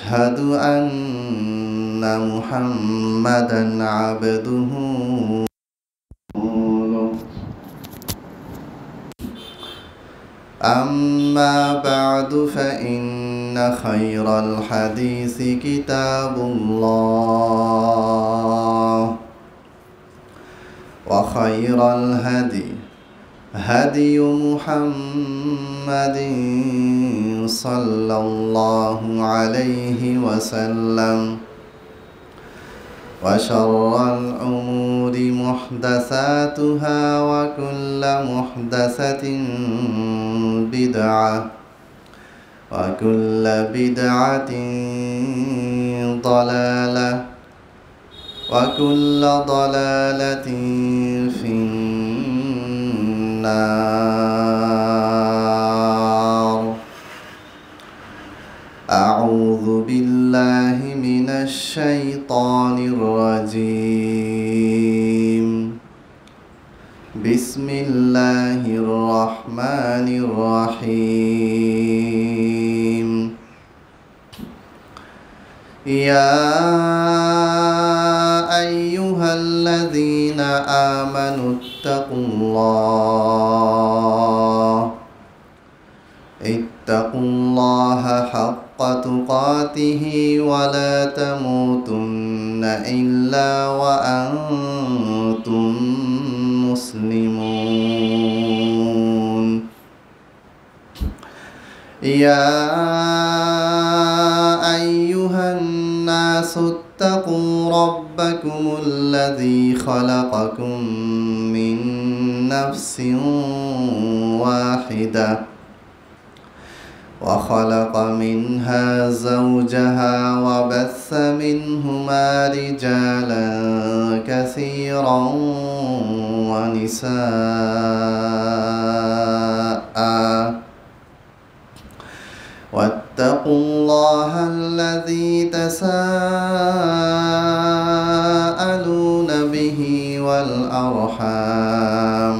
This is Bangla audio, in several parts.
أشهد أن محمدا عبده ورسوله أما بعد فإن خير الحديث كتاب الله وخير الهدي هدي محمد صلى الله عليه وسلم وشر الأمور محدثاتها وكل محدثة بدعة وكل بدعة ضلالة وكل ضلالة في النار. أعوذ بالله من الشيطان الرجيم. بسم الله الرحمن الرحيم. يا أيها الذين آمنوا اتقوا الله حق تقاته ولا تموتن إلا وأنتم مسلمون. يا أيها الناس اتقوا ربكم الذي خلقكم من نفس واحدة وخلق منها زوجها وبث منهما رجالا كثيرا ونساء واتقوا الله الذي تساءلون به والأرحام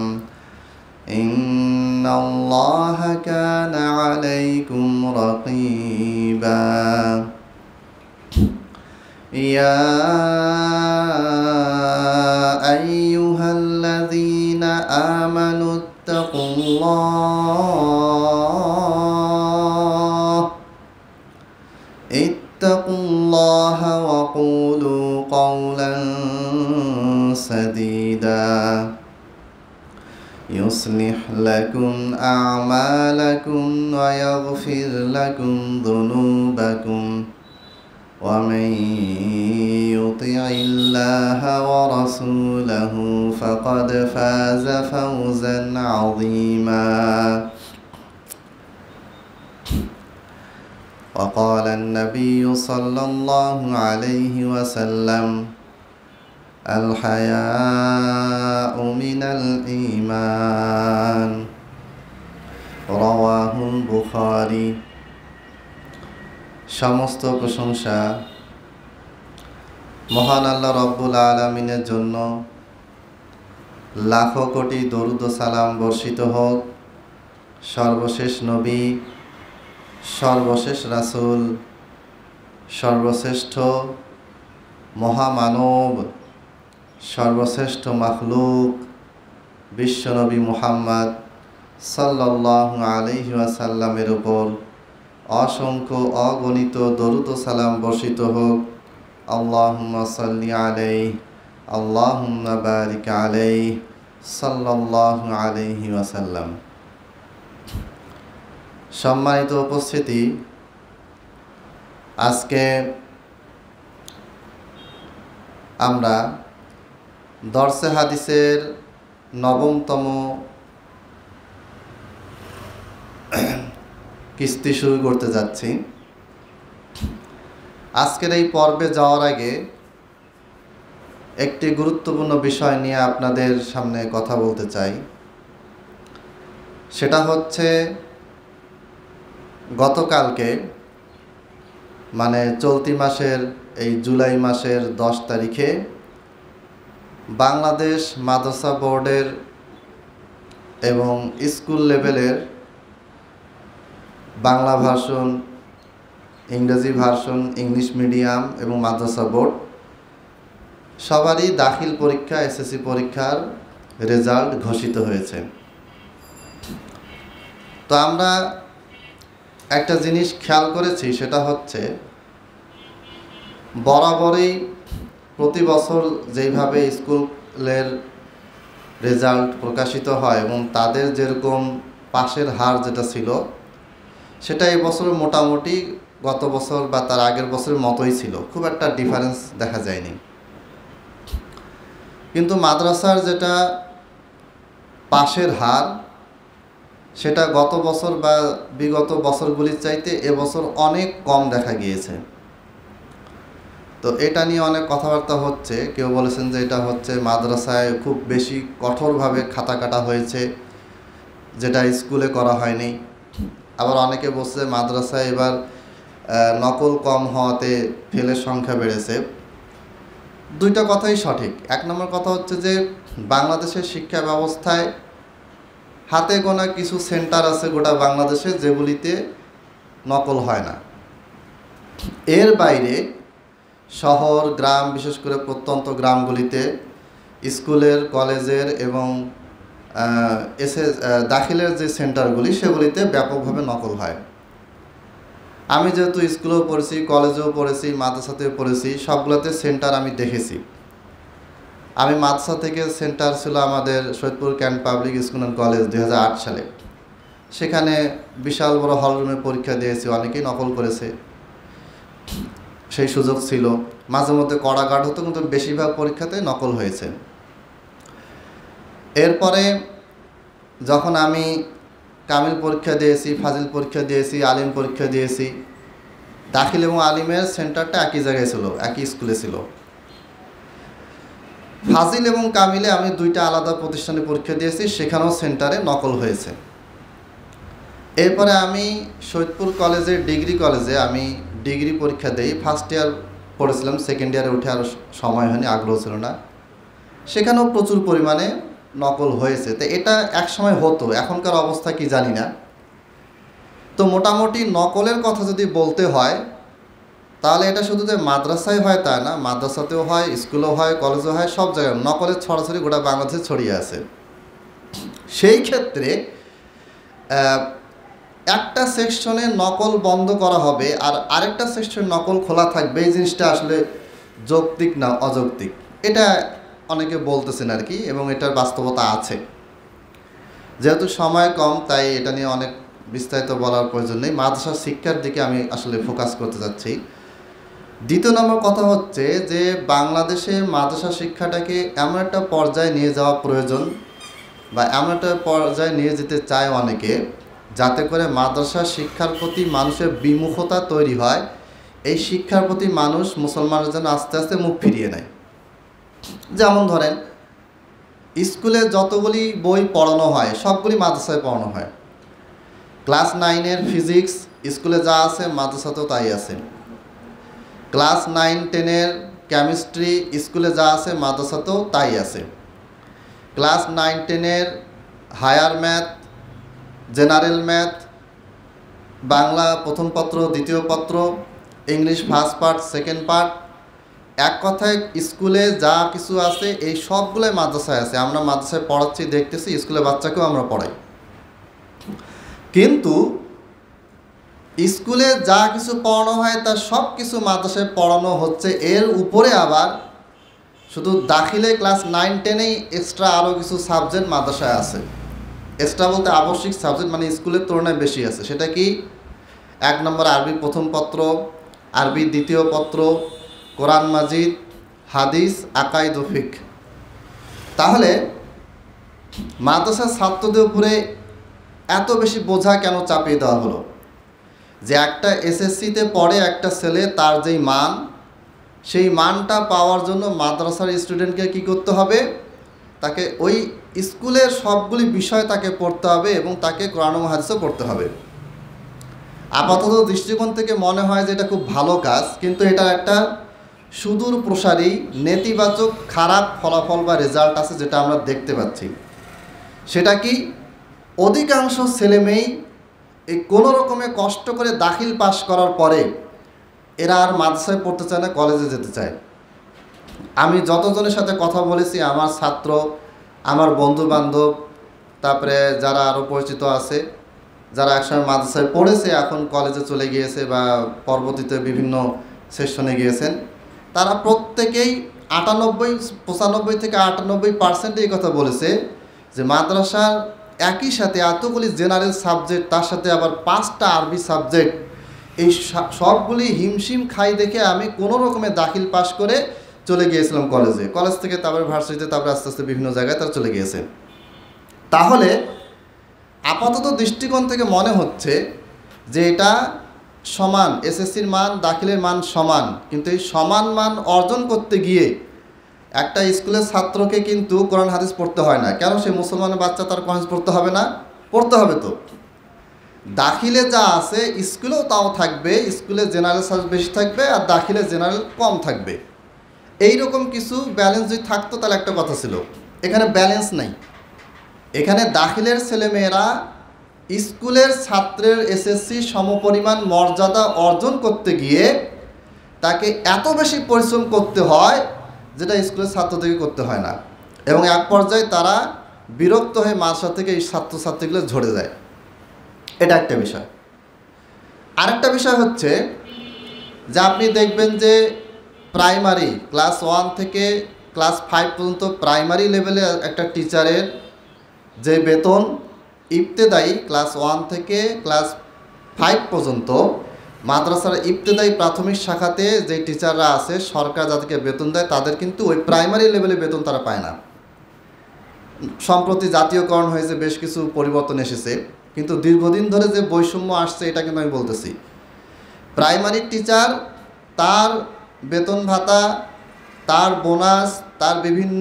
إن الله كان عليكم رقيبا. يا أيها الذين آمنوا اتقوا الله وقولوا قولا سديدا يصلح لكم أعمالكم ويغفر لكم ذنوبكم ومن يطع الله ورسوله فقد فاز فوزا عظيما. وقال النبي صلى الله عليه وسلم الحياء من الإيمان رواه البخاري. সমস্ত প্রশংসা মহান আল্লাহ রব্বুল আলামিনের জন্য। লাখো কোটি দরুদ ও সালাম বর্ষিত হোক সর্বশেষ নবী, সর্বশেষ রাসূল, সর্বশ্রেষ্ঠ মহামানব, সর্বশ্রেষ্ঠ মাখলুক বিশ্বনবী মুহাম্মদ সাল্লাল্লাহু আলাইহি ওয়াসাল্লামের উপর অসংখ্য অগণিত দরুদ ও সালাম বর্ষিত হোক। আল্লাহুম্মা সাল্লি আলাইহি আল্লাহুম্মা বারিক আলাইহি সাল্লাল্লাহু আলাইহি ওয়াসাল্লাম। সম্মানিত উপস্থিতি, আজকে আমরা দরসে হাদিসের নবমতম কিস্তি শুরু করতে যাচ্ছি। আজকের এই পর্বে যাওয়ার আগে একটি গুরুত্বপূর্ণ বিষয় নিয়ে আপনাদের সামনে কথা বলতে চাই। সেটা হচ্ছে গতকালকে মানে চলতি মাসের এই জুলাই মাসের 10 তারিখে বাংলাদেশ মাদ্রাসা বোর্ডের এবং স্কুল লেভেলের বাংলা ভার্সন ইংরেজি ভার্সন, ইংলিশ মিডিয়াম এবং মাদ্রাসা বোর্ড সবারই দাখিল পরীক্ষা, এসএসসি পরীক্ষার রেজাল্ট ঘোষিত হয়েছে। তো আমরা একটা জিনিস খেয়াল করেছি, সেটা হচ্ছে বরাবরই প্রতি বছর যেইভাবে স্কুলের রেজাল্ট প্রকাশিত হয় এবং তাদের যেরকম পাশের হার যেটা ছিল, সেটা এই বছর মোটামুটি গত বছর বা তার আগের বছরের মতোই ছিল, খুব একটা ডিফারেন্স দেখা যায়নি। কিন্তু মাদ্রাসার যেটা পাশের হার, সেটা গত বছর বা বিগত বছরগুলির চাইতে এবছর অনেক কম দেখা গিয়েছে। তো এটা নিয়ে অনেক কথাবার্তা হচ্ছে। কেউ বলেছেন যে এটা হচ্ছে মাদ্রাসায় খুব বেশি কঠোরভাবে খাতা কাটা হয়েছে, যেটা স্কুলে করা হয়নি। আবার অনেকে বলছে মাদ্রাসায় এবার নকল কম হওয়াতে ফেলের সংখ্যা বেড়েছে। দুইটা কথাই সঠিক। এক নম্বর কথা হচ্ছে যে বাংলাদেশের শিক্ষা ব্যবস্থায় হাতে গোনা কিছু সেন্টার আছে গোটা বাংলাদেশে, যেগুলিতে নকল হয় না। এর বাইরে শহর, গ্রাম, বিশেষ করে প্রত্যন্ত গ্রামগুলিতে স্কুলের, কলেজের এবং দাখিলের যে সেন্টারগুলি, সেগুলিতে ব্যাপকভাবে নকল হয়। আমি যেহেতু স্কুলেও পড়েছি, কলেজেও পড়েছি, মাদ্রাসাতেও পড়েছি, সবগুলোতে সেন্টার আমি দেখেছি। আমি মাদ্রাসা থেকে সেন্টার ছিল আমাদের Saidpur can't public school and college 2008 সালে। সেখানে বিশাল বড় হলরুমে পরীক্ষা দিয়েছি, অনেকেই নকল করেছে, সেই সুযোগ ছিল। মাঝে মধ্যে কড়া গার্ড হতো, কিন্তু বেশিরভাগ পরীক্ষাতে নকল হয়েছে। এরপরে যখন আমি কামিল পরীক্ষা দিয়েছি, ফাজিল পরীক্ষা দিয়েছি, আলিম পরীক্ষা দিয়েছি, দাখিল এবং আলিমের সেন্টারটা একই জায়গায় ছিল, একই স্কুলে ছিল। ফাজিল এবং কামিলে আমি দুইটা আলাদা প্রতিষ্ঠানে পরীক্ষা দিয়েছি, সেখানেও সেন্টারে নকল হয়েছে। এরপরে আমি সৈয়দপুর কলেজে, ডিগ্রি কলেজে আমি ডিগ্রি পরীক্ষা দিই। ফার্স্ট ইয়ার পড়েছিলাম, সেকেন্ড ইয়ারে উঠে আরও সময় হয়নি, আগ্রহ ছিল না। সেখানেও প্রচুর পরিমাণে নকল হয়েছে। তো এটা এক সময় হতো, এখনকার অবস্থা কি জানি না। তো মোটামুটি নকলের কথা যদি বলতে হয়, তাহলে এটা শুধু যে মাদ্রাসায় হয় তা না, মাদ্রাসাতেও হয়, স্কুলেও হয়, কলেজেও হয়, সব জায়গায় নকলের ছড়াছড়ি গোটা বাংলাদেশে ছড়িয়ে আছে। সেই ক্ষেত্রে একটা সেকশনে নকল বন্ধ করা হবে আর আরেকটা সেকশন নকল খোলা থাকবে, এই জিনিসটা আসলে যৌক্তিক না অযৌক্তিক, এটা অনেকে বলতেছেন আর কি, এবং এটার বাস্তবতা আছে। যেহেতু সময় কম, তাই এটা নিয়ে অনেক বিস্তারিত বলার প্রয়োজন নেই। মাদ্রাসা শিক্ষার দিকে আমি আসলে ফোকাস করতে যাচ্ছি। দ্বিতীয় নম্বর কথা হচ্ছে যে বাংলাদেশে মাদ্রাসা শিক্ষাটাকে এমন একটা পর্যায়ে নিয়ে যাওয়া প্রয়োজন, বা এমন একটা পর্যায়ে নিয়ে যেতে চায় অনেকে, যাতে করে মাদ্রাসা শিক্ষার প্রতি মানুষের বিমুখতা তৈরি হয়। এই শিক্ষার প্রতি মানুষ, মুসলমানরা যেন আস্তে আস্তে মুখ ফিরিয়ে নেয়। যেমন ধরেন, স্কুলে যতগুলি বই পড়ানো হয় সবগুলি মাদ্রাসায় পড়ানো হয়। ক্লাস 9-এর ফিজিক্স স্কুলে যা আছে মাদ্রাসাতেও তাই আছে। ক্লাস 9-10-এর কেমিস্ট্রি স্কুলে যা আছে মাদ্রাসাতেও তাই আছে। ক্লাস 9-10-এর higher math, general math, Bangla প্রথম পত্র, দ্বিতীয় পত্র, English first part, second part, এক কথায় স্কুলে যা কিছু আছে এই সবগুলোই মাদ্রাসায় আছে। আমরা মাদ্রাসায় পড়াচ্ছি, দেখতেছি, স্কুলে বাচ্চাকেও আমরা পড়াই। কিন্তু স্কুলে যা কিছু পড়ানো হয় তার সব কিছু মাদ্রাসায় পড়ানো হচ্ছে। এর উপরে আবার শুধু দাখিলে ক্লাস 9-10-এই এক্সট্রা আরও কিছু সাবজেক্ট মাদ্রাসায় আছে। এক্সট্রা বলতে আবশ্যিক সাবজেক্ট, মানে স্কুলের তুলনায় বেশি আছে। সেটা কি? 1 নম্বর আরবি প্রথম পত্র, আরবি দ্বিতীয় পত্র, কোরআন মাজিদ, হাদিস, আকাইদ ও ফিকহ। তাহলে মাদ্রাসার ছাত্রদের উপরে এত বেশি বোঝা কেন চাপিয়ে দেওয়া হলো? যে একটা এসএসসিতে পড়ে একটা ছেলে, তার যেই মান, সেই মানটা পাওয়ার জন্য মাদ্রাসার স্টুডেন্টকে কি করতে হবে? তাকে ওই স্কুলের সবগুলি বিষয় তাকে পড়তে হবে এবং তাকে কোরআন ও হাদিসও পড়তে হবে। আপাতত দৃষ্টিকোণ থেকে মনে হয় যে এটা খুব ভালো কাজ, কিন্তু এটা একটা সুদূর প্রসারী নেতিবাচক খারাপ ফলাফল বা রেজাল্ট আছে, যেটা আমরা দেখতে পাচ্ছি। সেটা কি? অধিকাংশ ছেলেমেয়েই এই কোনো রকমে কষ্ট করে দাখিল পাস করার পরে এরা আর মাদ্রাসায় পড়তে চায় না, কলেজে যেতে চায়। আমি যতজনের সাথে কথা বলেছি, আমার ছাত্র, আমার বন্ধু বান্ধব, তারপরে যারা আরও পরিচিত আছে, যারা একসময় মাদ্রাসায় পড়েছে এখন কলেজে চলে গিয়েছে বা পরবর্তীতে বিভিন্ন সেশনে গিয়েছেন, তারা প্রত্যেকেই 95 থেকে 98% এই কথা বলেছে যে মাদ্রাসার একই সাথে এতগুলি জেনারেল সাবজেক্ট, তার সাথে আবার 5টা আরবি সাবজেক্ট, এই সবগুলি হিমশিম খাই দেখে আমি কোনো রকমে দাখিল পাশ করে চলে গিয়েছিলাম কলেজে। কলেজ থেকে তারপরে ভার্সিটিতে, তারপরে আস্তে আস্তে বিভিন্ন জায়গায় তারা চলে গিয়েছে। তাহলে আপাতত দৃষ্টিকোণ থেকে মনে হচ্ছে যে এটা সমান, এসএসসির মান দাখিলের মান সমান, কিন্তু এই সমান মান অর্জন করতে গিয়ে একটা স্কুলের ছাত্রকে কিন্তু কোরআন হাদিস পড়তে হয় না। কেন? সে মুসলমানের বাচ্চা, তার কোরআন হাদিস পড়তে হবে না? পড়তে হবে। তো দাখিলে যা আছে স্কুলেও তাও থাকবে, স্কুলে জেনারেল সাবজেক্ট বেশি থাকবে আর দাখিলে জেনারেল কম থাকবে। এইরকম কিছু ব্যালেন্স যদি থাকতো তাহলে একটা কথা ছিল। এখানে ব্যালেন্স নাই। এখানে দাখিলের ছেলেমেয়েরা স্কুলের ছাত্রের এসএসসি সমপরিমাণ মর্যাদা অর্জন করতে গিয়ে তাকে এত বেশি পরিশ্রম করতে হয় যেটা স্কুলের ছাত্রদেরকে করতে হয় না, এবং এক পর্যায়ে তারা বিরক্ত হয়ে মাদ্রাসা থেকে এই ছাত্রছাত্রীগুলো ঝরে যায়। এটা একটা বিষয়। আরেকটা বিষয় হচ্ছে যে আপনি দেখবেন যে প্রাইমারি ক্লাস 1 থেকে ক্লাস 5 পর্যন্ত প্রাইমারি লেভেলে একটা টিচারের যে বেতন, ইবতেদায়ী ক্লাস 1 থেকে ক্লাস 5 পর্যন্ত মাদ্রাসার ইবতেদায়ী প্রাথমিক শাখাতে যে টিচাররা আছে, সরকার যাদেরকে বেতন দেয়, তাদের কিন্তু ওই প্রাইমারি লেভেলে বেতন তারা পায় না। সম্প্রতি জাতীয়করণ হয়েছে, বেশ কিছু পরিবর্তন এসেছে, কিন্তু দীর্ঘদিন ধরে যে বৈষম্য আসছে এটা কিন্তু আমি বলতেছি। প্রাইমারি টিচার তার বেতন ভাতা, তার বোনাস, তার বিভিন্ন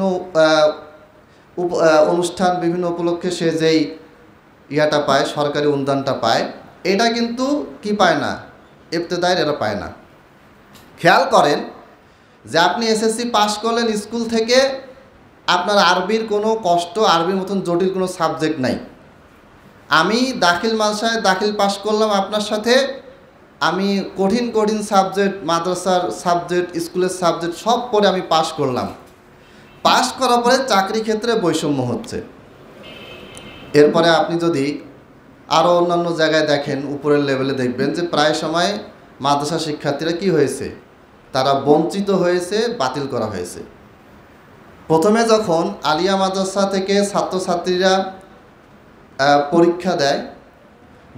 অনুষ্ঠান, বিভিন্ন উপলক্ষে সে যেই ইয়াটা পায়, সরকারি অনুদানটা পায়, এটা কিন্তু কি পায় না, ইবতেদায়ের এরা পায় না। খেয়াল করেন যে আপনি এসএসসি পাশ করলেন, স্কুল থেকে আপনার আরবির কোনো কষ্ট, আরবির মতন জটিল কোনো সাবজেক্ট নাই। আমি দাখিল মাদ্রাসায় দাখিল পাশ করলাম আপনার সাথে, আমি কঠিন কঠিন সাবজেক্ট, মাদ্রাসার সাবজেক্ট, স্কুলের সাবজেক্ট সব পড়ে আমি পাশ করলাম। পাশ করার পরে চাকরি ক্ষেত্রে বৈষম্য হচ্ছে। এরপরে আপনি যদি আরও অন্যান্য জায়গায় দেখেন, উপরের লেভেলে দেখবেন যে প্রায় সময় মাদ্রাসা শিক্ষার্থীরা কি হয়েছে, তারা বঞ্চিত হয়েছে, বাতিল করা হয়েছে। প্রথমে যখন আলিয়া মাদ্রাসা থেকে ছাত্রছাত্রীরা পরীক্ষা দেয়,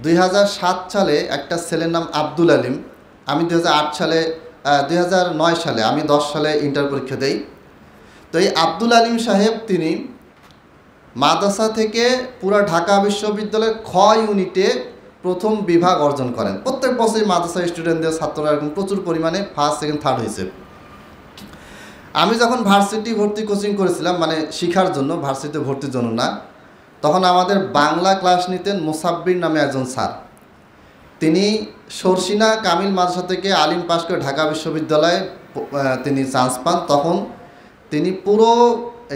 2007 সালে একটা ছেলের নাম আব্দুল আলিম, আমি 2009 সালে, আমি 10 সালে ইন্টার পরীক্ষা দেই। তো এই আব্দুল আলিম সাহেব তিনি মাদ্রাসা থেকে পুরা ঢাকা বিশ্ববিদ্যালয়ের খ ইউনিটে প্রথম বিভাগ অর্জন করেন। প্রত্যেক বছরই মাদ্রাসা স্টুডেন্টদের, ছাত্ররা এরকম প্রচুর পরিমাণে ফার্স্ট, সেকেন্ড, থার্ড হয়েছে। আমি যখন ভার্সিটি ভর্তি কোচিং করেছিলাম, মানে শিখার জন্য, ভার্সিটিতে ভর্তির জন্য না, তখন আমাদের বাংলা ক্লাস নিতেন মুসাব্বির নামে একজন স্যার। তিনি সরসিনা কামিল মাদ্রাসা থেকে আলিম পাস করে ঢাকা বিশ্ববিদ্যালয়ে তিনি চান্স পান। তখন তিনি পুরো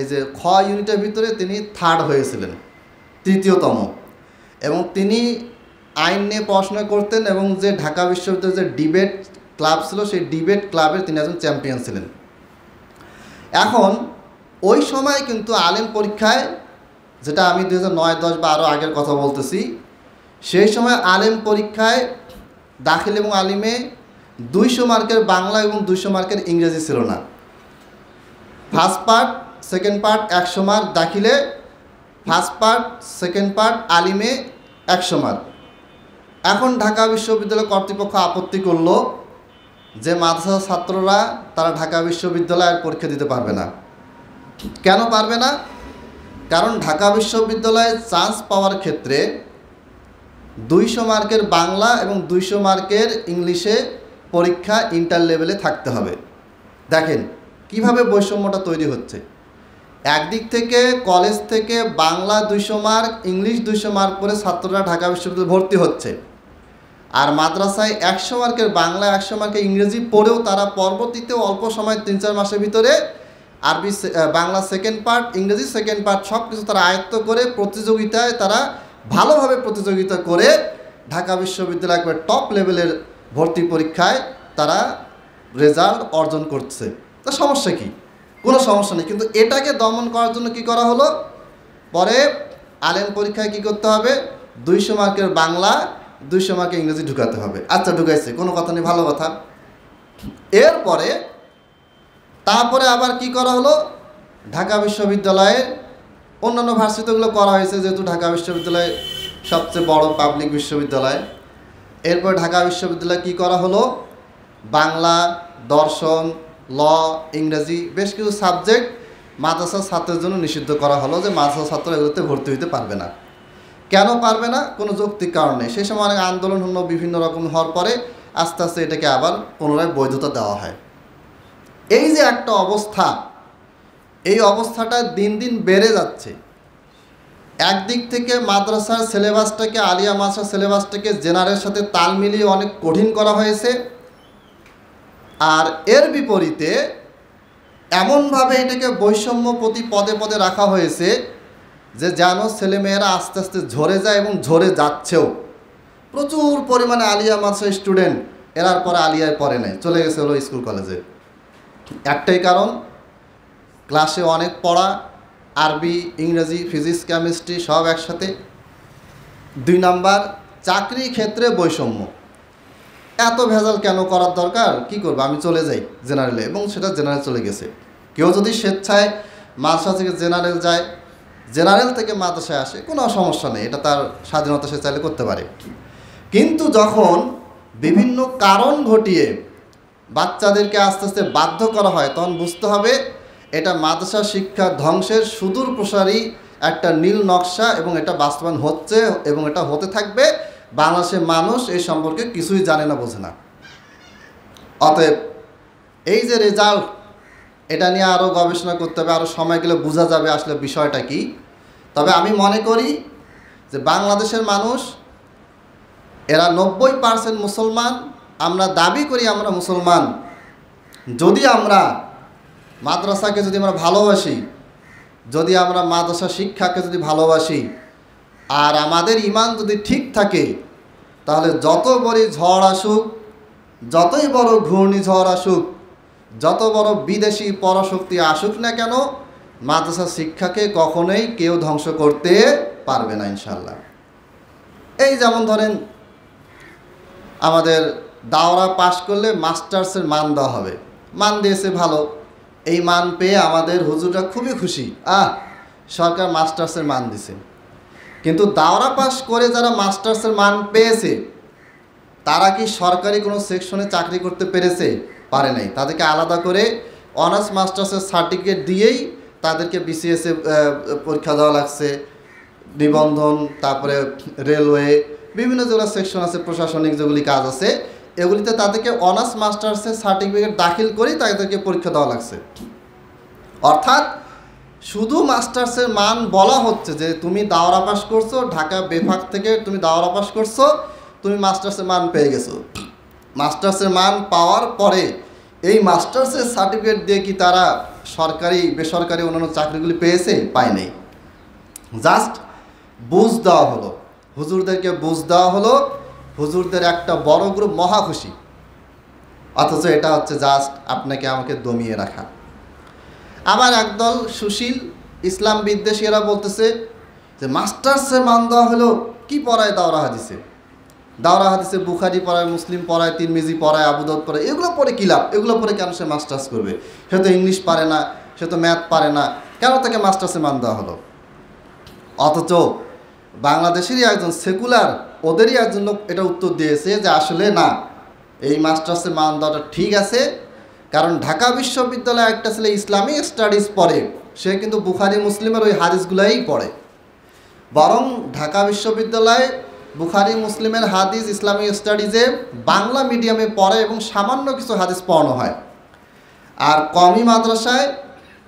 এই যে খ ইউনিটের ভিতরে তিনি থার্ড হয়েছিলেন, তৃতীয়তম, এবং তিনি আইন নিয়ে পড়াশোনা করতেন, এবং যে ঢাকা বিশ্ববিদ্যালয়ের যে ডিবেট ক্লাব ছিল, সেই ডিবেট ক্লাবের তিনি একজন চ্যাম্পিয়ন ছিলেন। এখন ওই সময় কিন্তু আলিম পরীক্ষায়, যেটা আমি 2009-10 বা আরও আগের কথা বলতেছি, সেই সময় আলিম পরীক্ষায় দাখিল এবং আলিমে 200 মার্কের বাংলা এবং 200 মার্কের ইংরেজি ছিল না। First part, second part 100 mark দাখিলে, ফার্স্ট পার্ট, সেকেন্ড পার্ট আলিমে 100 মার্ক। এখন ঢাকা বিশ্ববিদ্যালয় কর্তৃপক্ষ আপত্তি করলো যে মাদ্রাসা ছাত্ররা তারা ঢাকা বিশ্ববিদ্যালয়ের পরীক্ষা দিতে পারবে না। কেন পারবে না? কারণ ঢাকা বিশ্ববিদ্যালয়ে চান্স পাওয়ার ক্ষেত্রে 200 মার্কের বাংলা এবং 200 মার্কের ইংলিশে পরীক্ষা ইন্টার লেভেলে থাকতে হবে। দেখেন কিভাবে বৈষম্যটা তৈরি হচ্ছে। একদিক থেকে কলেজ থেকে বাংলা 200 মার্ক, ইংলিশ 200 মার্ক করে ছাত্ররা ঢাকা বিশ্ববিদ্যালয়ে ভর্তি হচ্ছে, আর মাদ্রাসায় 100 মার্কের বাংলা, 100 মার্কের ইংরেজি পড়েও তারা পরবর্তীতে অল্প সময় 3-4 মাসের ভিতরে আরবি, বাংলা সেকেন্ড পার্ট, ইংরেজি সেকেন্ড পার্ট সব কিছু তারা আয়ত্ত করে প্রতিযোগিতায় তারা ভালোভাবে প্রতিযোগিতা করে ঢাকা বিশ্ববিদ্যালয় একবার টপ লেভেলের ভর্তি পরীক্ষায় তারা রেজাল্ট অর্জন করছে, তা সমস্যা কি? কোনো সমস্যা নেই। কিন্তু এটাকে দমন করার জন্য কি করা হলো, পরে আলেম পরীক্ষায় কি করতে হবে, 200 মার্কের বাংলা 200 মার্কের ইংরেজি ঢুকাতে হবে। আচ্ছা ঢুকাইছে, কোনো কথা নেই, ভালো কথা। এরপরে তারপরে আবার কি করা হলো, ঢাকা বিশ্ববিদ্যালয়ের অন্যান্য ভার্সিটিগুলো করা হয়েছে, যেহেতু ঢাকা বিশ্ববিদ্যালয় সবচেয়ে বড় পাবলিক বিশ্ববিদ্যালয়। এরপর ঢাকা বিশ্ববিদ্যালয়ে কি করা হলো, বাংলা, দর্শন, ল, ইংরেজি বেশ কিছু সাবজেক্ট মাদ্রাসা ছাত্রের জন্য নিষিদ্ধ করা হলো, যে মাদ্রাসা ছাত্র এগুলোতে ভর্তি হইতে পারবে না। কেন পারবে না? কোনো যৌক্তিক কারণ নেই। সেই সময় অনেক আন্দোলন হলো, বিভিন্ন রকম হওয়ার পরে আস্তে আস্তে এটাকে আবার পুনরায় বৈধতা দেওয়া হয়। এই যে একটা অবস্থা, এই অবস্থাটা দিন দিন বেড়ে যাচ্ছে। একদিক থেকে মাদ্রাসার সিলেবাসটাকে, আলিয়া মাদ্রাসার সিলেবাসটাকে জেনারের সাথে তাল মিলিয়ে অনেক কঠিন করা হয়েছে, আর এর বিপরীতে এমনভাবে এটাকে বৈষম্য প্রতি পদে পদে রাখা হয়েছে যে যেন ছেলেমেয়েরা আস্তে আস্তে ঝরে যায় এবং ঝরে যাচ্ছেও। প্রচুর পরিমাণে আলিয়া মাদ্রাসার স্টুডেন্ট এরার পরে আলিয়ায় পড়ে নাই, চলে গেছে হলো স্কুল কলেজে। একটাই কারণ, ক্লাসে অনেক পড়া, আরবি, ইংরেজি, ফিজিক্স, কেমিস্ট্রি সব একসাথে। 2 নাম্বার, চাকরি ক্ষেত্রে বৈষম্য। এত ভেজাল কেন করার দরকার, কি করবো, আমি চলে যাই জেনারেলে, এবং সেটা জেনারেল চলে গেছে। কেউ যদি স্বেচ্ছায় মাদ্রাসা থেকে জেনারেল যায়, জেনারেল থেকে মাদ্রাসায় আসে, কোনো সমস্যা নেই, এটা তার স্বাধীনতা, সে চাইলে করতে পারে। কিন্তু যখন বিভিন্ন কারণ ঘটিয়ে বাচ্চাদেরকে আস্তে আস্তে বাধ্য করা হয়, তখন বুঝতে হবে এটা মাদ্রাসা শিক্ষা ধ্বংসের সুদূর প্রসারী একটা নীল নকশা, এবং এটা বাস্তবায়ন হচ্ছে এবং এটা হতে থাকবে। বাংলাদেশের মানুষ এই সম্পর্কে কিছুই জানে না, বোঝে না। অতএব এই যে রেজাল্ট, এটা নিয়ে আরও গবেষণা করতে হবে, আরও সময় গেলে বোঝা যাবে আসলে বিষয়টা কি। তবে আমি মনে করি যে বাংলাদেশের মানুষ, এরা 90% মুসলমান। আমরা দাবি করি আমরা মুসলমান। যদি আমরা মাদ্রাসাকে যদি আমরা ভালোবাসি, যদি আমরা মাদ্রাসা শিক্ষাকে যদি ভালোবাসি, আর আমাদের ঈমান যদি ঠিক থাকে, তাহলে যত বড় ঝড় আসুক, যতই বড় ঘূর্ণিঝড় আসুক, যত বড় বিদেশি পরাশক্তি আসুক না কেন, মাদ্রাসা শিক্ষাকে কখনোই কেউ ধ্বংস করতে পারবে না ইনশাল্লাহ। এই যেমন ধরেন, আমাদের দাওরা পাশ করলে মাস্টার্সের মান দেওয়া হবে, মান দিয়েছে ভালো, এই মান পেয়ে আমাদের হুজুররা খুবই খুশি, সরকার মাস্টার্সের মান দিছে। কিন্তু দাওরা পাস করে যারা মাস্টার্সের মান পেয়েছে, তারা কি সরকারি কোনো সেকশনে চাকরি করতে পেরেছে? পারে নাই। তাদেরকে আলাদা করে অনার্স মাস্টার্সের সার্টিফিকেট দিয়েই তাদেরকে বিসিএসে পরীক্ষা দেওয়া লাগছে, নিবন্ধন, তারপরে রেলওয়ে, বিভিন্ন যেগুলো সেকশন আছে, প্রশাসনিক যেগুলি কাজ আছে, এগুলিতে তাদেরকে অনার্স মাস্টার্সের সার্টিফিকেট দাখিল করেই তাদেরকে পরীক্ষা দেওয়া লাগছে। অর্থাৎ শুধু মাস্টার্সের মান বলা হচ্ছে যে তুমি দাওরা পাস করছো, ঢাকা বিভাগ থেকে তুমি দাওরা পাস করছো, তুমি মাস্টার্সের মান পেয়ে গেছো। মাস্টার্সের মান পাওয়ার পরে এই মাস্টার্সের সার্টিফিকেট দিয়ে কি তারা সরকারি বেসরকারি অন্যান্য চাকরিগুলি পেয়েছে? পায় নাই। জাস্ট বুঝ দেওয়া হলো, হুজুরদেরকে বুঝ দেওয়া হলো, হুজুরদের একটা বড় গ্রুপ মহা খুশি, অথচ এটা হচ্ছে জাস্ট আপনাকে আমাকে দমিয়ে রাখা। আবার একদল সুশীল ইসলাম বিদ্বেষী এরা বলতেছে যে মাস্টার্সের মান দেওয়া হলো, কি পড়ায় দাওরা হাদিসে? দাওরা হাদিসে বুখারি পড়ায়, মুসলিম পড়ায়, তিরমিজি পড়ায়, আবু দাউদ পড়ায়, এগুলো পড়ে কী লাভ? এগুলো পড়ে কেন সে মাস্টার্স করবে? সে তো ইংলিশ পারে না, সে তো ম্যাথ পারে না, কেন তাকে মাস্টার্সের মান দেওয়া হলো? অথচ বাংলাদেশেরই একজন সেকুলার, ওদেরই একজন লোক এটা উত্তর দিয়েছে যে আসলে না, এই মাস্টার্সের মান দেওয়াটা ঠিক আছে, কারণ ঢাকা বিশ্ববিদ্যালয়ে একটা ছেলে ইসলামিক স্টাডিজ পড়ে, সে কিন্তু বুখারি মুসলিমের ওই হাদিসগুলাই পড়ে। বরং ঢাকা বিশ্ববিদ্যালয়ে বুখারি মুসলিমের হাদিস ইসলামিক স্টাডিজে বাংলা মিডিয়ামে পড়ে এবং সামান্য কিছু হাদিস পড়ানো হয়। আর কওমি মাদ্রাসায়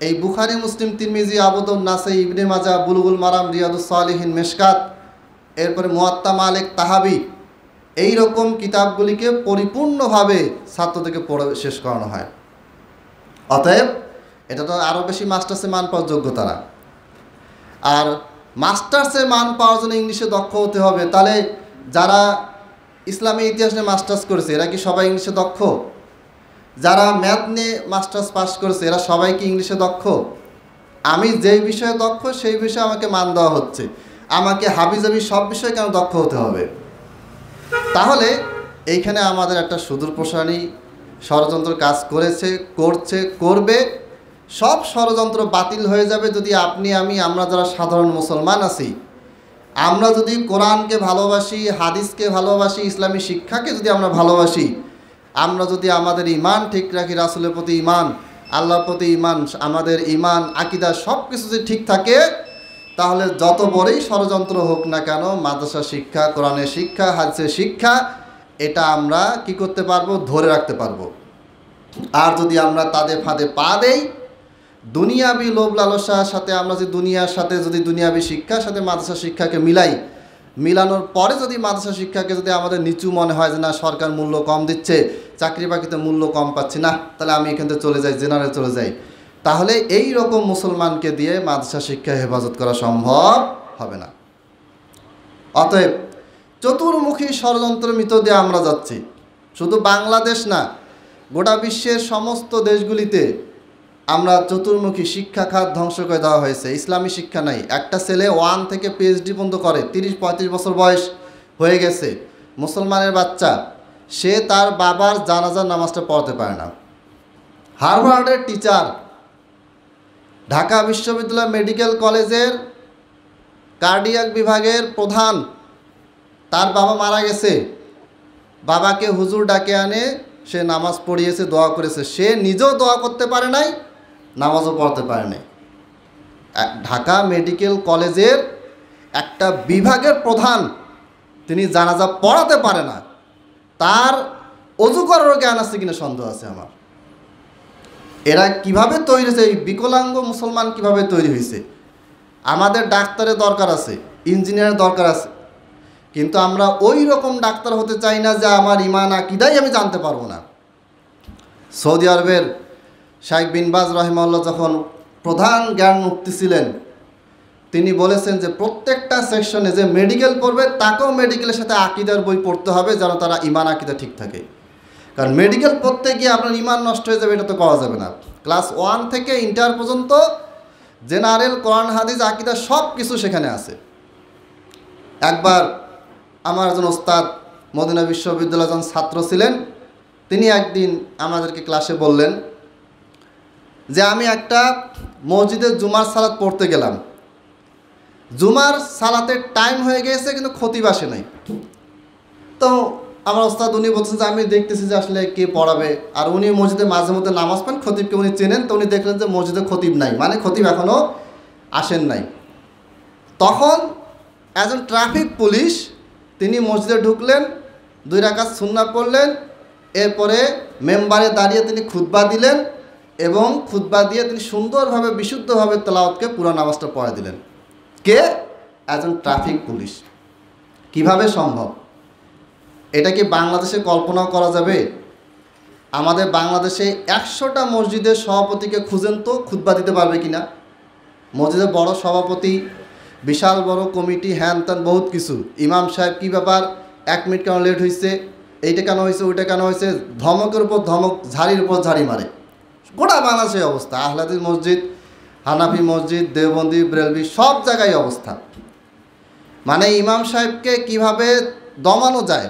এই বুখারি মুসলিম তিরমিজি আবু দাউদ নাসাই ইবনে মাজাহ বুলুগুল মারাম রিয়াদুস সালিহিন মেশকাত এরপরে মুয়াত্তা মালিক তাহাবি এই রকম কিতাবগুলিকে পরিপূর্ণভাবে ছাত্রদেরকে পড়ে শেষ করানো হয়। অতএব এটা তো আরও বেশি মাস্টার্সে মান পাওয়ার যোগ্যতা না। আর মাস্টার্সে মান পাওয়ার জন্য ইংলিশে দক্ষ হতে হবে, তাহলে যারা ইসলামী ইতিহাস নিয়ে মাস্টার্স করেছে এরা কি সবাই ইংলিশে দক্ষ? যারা ম্যাথ নিয়ে মাস্টার্স পাস করেছে এরা সবাই কি ইংলিশে দক্ষ? আমি যেই বিষয়ে দক্ষ সেই বিষয়ে আমাকে মান দেওয়া হচ্ছে, আমাকে হাবিজাবি সব বিষয়ে কেন দক্ষ হতে হবে? তাহলে এইখানে আমাদের একটা সুদূর প্রসারী ষড়যন্ত্র কাজ করছে, করবে। সব ষড়যন্ত্র বাতিল হয়ে যাবে যদি আপনি আমরা যারা সাধারণ মুসলমান আছি, আমরা যদি কোরআনকে ভালোবাসি, হাদিসকে ভালোবাসি, ইসলামী শিক্ষাকে যদি আমরা ভালোবাসি, আমরা যদি আমাদের ঈমান ঠিক রাখি, রাসূলের প্রতি ঈমান, আল্লাহর প্রতি ঈমান, আমাদের ঈমান আকীদা সব কিছু যদি ঠিক থাকে, তাহলে যত বড়ই ষড়যন্ত্র হোক না কেন, মাদ্রাসা শিক্ষা, কোরআনের শিক্ষা, হাদিসের শিক্ষা, এটা আমরা কি করতে পারবো? ধরে রাখতে পারবো। আর যদি আমরা তাদের ফাঁদে পা দেই, দুনিয়াবি লোভ লালসার সাথে আমরা যদি দুনিয়ার সাথে যদি দুনিয়াবি শিক্ষার সাথে মাদ্রাসা শিক্ষাকে মিলানোর পরে যদি মাদ্রাসা শিক্ষাকে যদি আমাদের নিচু মনে হয় যে না সরকার মূল্য কম দিচ্ছে, চাকরি বাকরিতে মূল্য কম পাচ্ছি না, তাহলে আমি এখান থেকে চলে যাই, জেনারেল চলে যাই, তাহলে এই রকম মুসলমানকে দিয়ে মাদ্রাসা শিক্ষা হেফাজত করা সম্ভব হবে না। অতএব চতুর্মুখী ষড়যন্ত্রের ভিতর দিয়ে আমরা যাচ্ছি। শুধু বাংলাদেশ না, গোটা বিশ্বের সমস্ত দেশগুলিতে আমরা চতুর্মুখী শিক্ষা খাত ধ্বংস করে দেওয়া হয়েছে। ইসলামী শিক্ষা নাই। একটা ছেলে 1 থেকে PhD পর্যন্ত করে, 30-35 বছর বয়স হয়ে গেছে, মুসলমানের বাচ্চা, সে তার বাবার জানাজার নামাজটা পড়তে পারে না। হার্ভার্ডের টিচার, ঢাকা বিশ্ববিদ্যালয় মেডিকেল কলেজের কার্ডিয়াক বিভাগের প্রধান, তার বাবা মারা গেছে, বাবাকে হুজুর ডাকে আনে, সে নামাজ পড়িয়েছে, দোয়া করেছে, সে নিজেও দোয়া করতে পারে নাই, নামাজও পড়তে পারে নাই। ঢাকা মেডিকেল কলেজের একটা বিভাগের প্রধান, তিনি জানাজা পড়াতে পারে না, তার অজু করারও জ্ঞান আছে কিনা সন্দেহ আছে আমার। এরা কিভাবে তৈরি হয়েছে? এই বিকলাঙ্গ মুসলমান কিভাবে তৈরি হয়েছে? আমাদের ডাক্তারের দরকার আছে, ইঞ্জিনিয়ারের দরকার আছে, কিন্তু আমরা ওই রকম ডাক্তার হতে চাই না যে আমার ঈমান আকীদাই আমি জানতে পারবো না। সৌদি আরবের শাইখ বিন বাজ রাহিমাহুল্লাহ যখন প্রধান জ্ঞান মুফতি ছিলেন, তিনি বলেছেন যে প্রত্যেকটা সেকশনে যে মেডিকেল পড়বে তাকেও মেডিকেলের সাথে আকীদার বই পড়তে হবে, যেন তারা ঈমান আকীদা ঠিক থাকে। কারণ মেডিকেল পড়তে গিয়ে আপনার ঈমান নষ্ট হয়ে যাবে, এটা তো করা যাবে না। ক্লাস 1 থেকে ইন্টার পর্যন্ত জেনারেল, কোরআন, হাদিস, আকীদা সব কিছু সেখানে আছে। একবার আমার একজন ওস্তাদ মদিনা বিশ্ববিদ্যালয়ে যখন ছাত্র ছিলেন, তিনি একদিন আমাদেরকে ক্লাসে বললেন যে আমি একটা মসজিদে জুমার সালাত পড়তে গেলাম, জুমার সালাতের টাইম হয়ে গিয়েছে কিন্তু খতিব আসে নাই। তো আমার ওস্তাদ উনি বলছেন যে আমি দেখতেছি যে আসলে কে পড়াবে, আর উনি মসজিদে মাঝে মধ্যে নামাজ পান, খতিবকে উনি চেনেন, তো উনি দেখলেন যে মসজিদে খতিব নাই, মানে খতিব এখনও আসেন নাই। তখন একজন ট্রাফিক পুলিশ, তিনি মসজিদে ঢুকলেন, 2 রাকাত সুন্নাত পড়লেন, এরপরে মেম্বারে দাঁড়িয়ে তিনি খুতবা দিলেন, এবং খুতবা দিয়ে তিনি সুন্দরভাবে বিশুদ্ধভাবে তেলাওয়াতকে পুরো নামাজটা পড়ে দিলেন। কে? একজন ট্রাফিক পুলিশ। কিভাবে সম্ভব? এটা কি বাংলাদেশে কল্পনাও করা যাবে? আমাদের বাংলাদেশে 100টা মসজিদের সভাপতিকে খুঁজেন তো খুতবা দিতে পারবে কিনা? মসজিদের বড় সভাপতি, বিশাল বড় কমিটি, হ্যান ত্যান বহুত কিছু, ইমাম সাহেব কী ব্যাপার, 1 মিনিট কেন লেট হয়েছে, এইটা কেন হয়েছে, ওইটা কেন হয়েছে, ধমকের উপর ধমক, ঝাড়ির উপর ঝাড়ি মারে। গোটা বাংলাদেশের অবস্থা, আহলাদিস মসজিদ, হানাফি মসজিদ, দেওবন্দি, ব্রেলভি, সব জায়গায় অবস্থা। মানে ইমাম সাহেবকে কিভাবে দমানো যায়।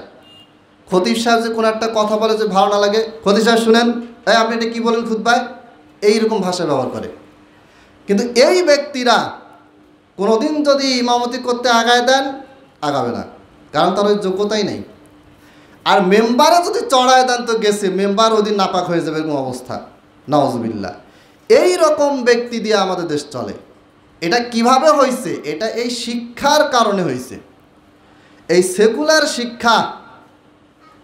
খতিব সাহেব যে কোনো একটা কথা বলে যে ভালো না লাগে, খতিব সাহেব শুনেন, তাই আপনি এটা কী বলেন খুতবায়, এইরকম ভাষা ব্যবহার করে। কিন্তু এই ব্যক্তিরা কোনোদিন যদি ইমামতি করতে আগায় দেন, আগাবে না, কারণ তার ওই যোগ্যতাই নেই। আর মেম্বারে যদি চড়ায় দেন তো গেছে, মেম্বার ওই দিন নাপাক হয়ে যাবে, এরকম অবস্থা, নাউজুবিল্লাহ। এই রকম ব্যক্তি দিয়ে আমাদের দেশ চলে। এটা কিভাবে হয়েছে? এটা এই শিক্ষার কারণে হয়েছে। এই সেকুলার শিক্ষা,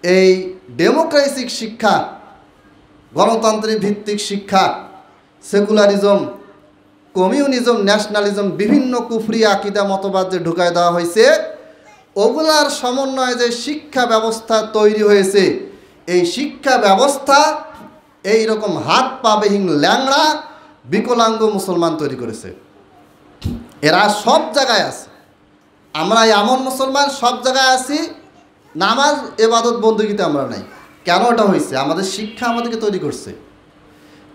এই ডেমোক্রেসিক শিক্ষা, গণতান্ত্রিক ভিত্তিক শিক্ষা, সেকুলারিজম, কমিউনিজম, ন্যাশনালিজম, বিভিন্ন কুফরি আকীদা মতবাদ যে ঢুকায় দেওয়া হয়েছে, ওগুলার সমন্বয়ে যে শিক্ষা ব্যবস্থা তৈরি হয়েছে, এই শিক্ষা ব্যবস্থা এই রকম হাত পাবেহীন ল্যাংড়া বিকলাঙ্গ মুসলমান তৈরি করেছে। এরা সব জায়গায় আছে। আমরা এমন মুসলমান সব জায়গায় আছি, নামাজ এবাদত বন্দুকিতে আমরা নাই। কেন এটা হয়েছে? আমাদের শিক্ষা আমাদেরকে তৈরি করছে।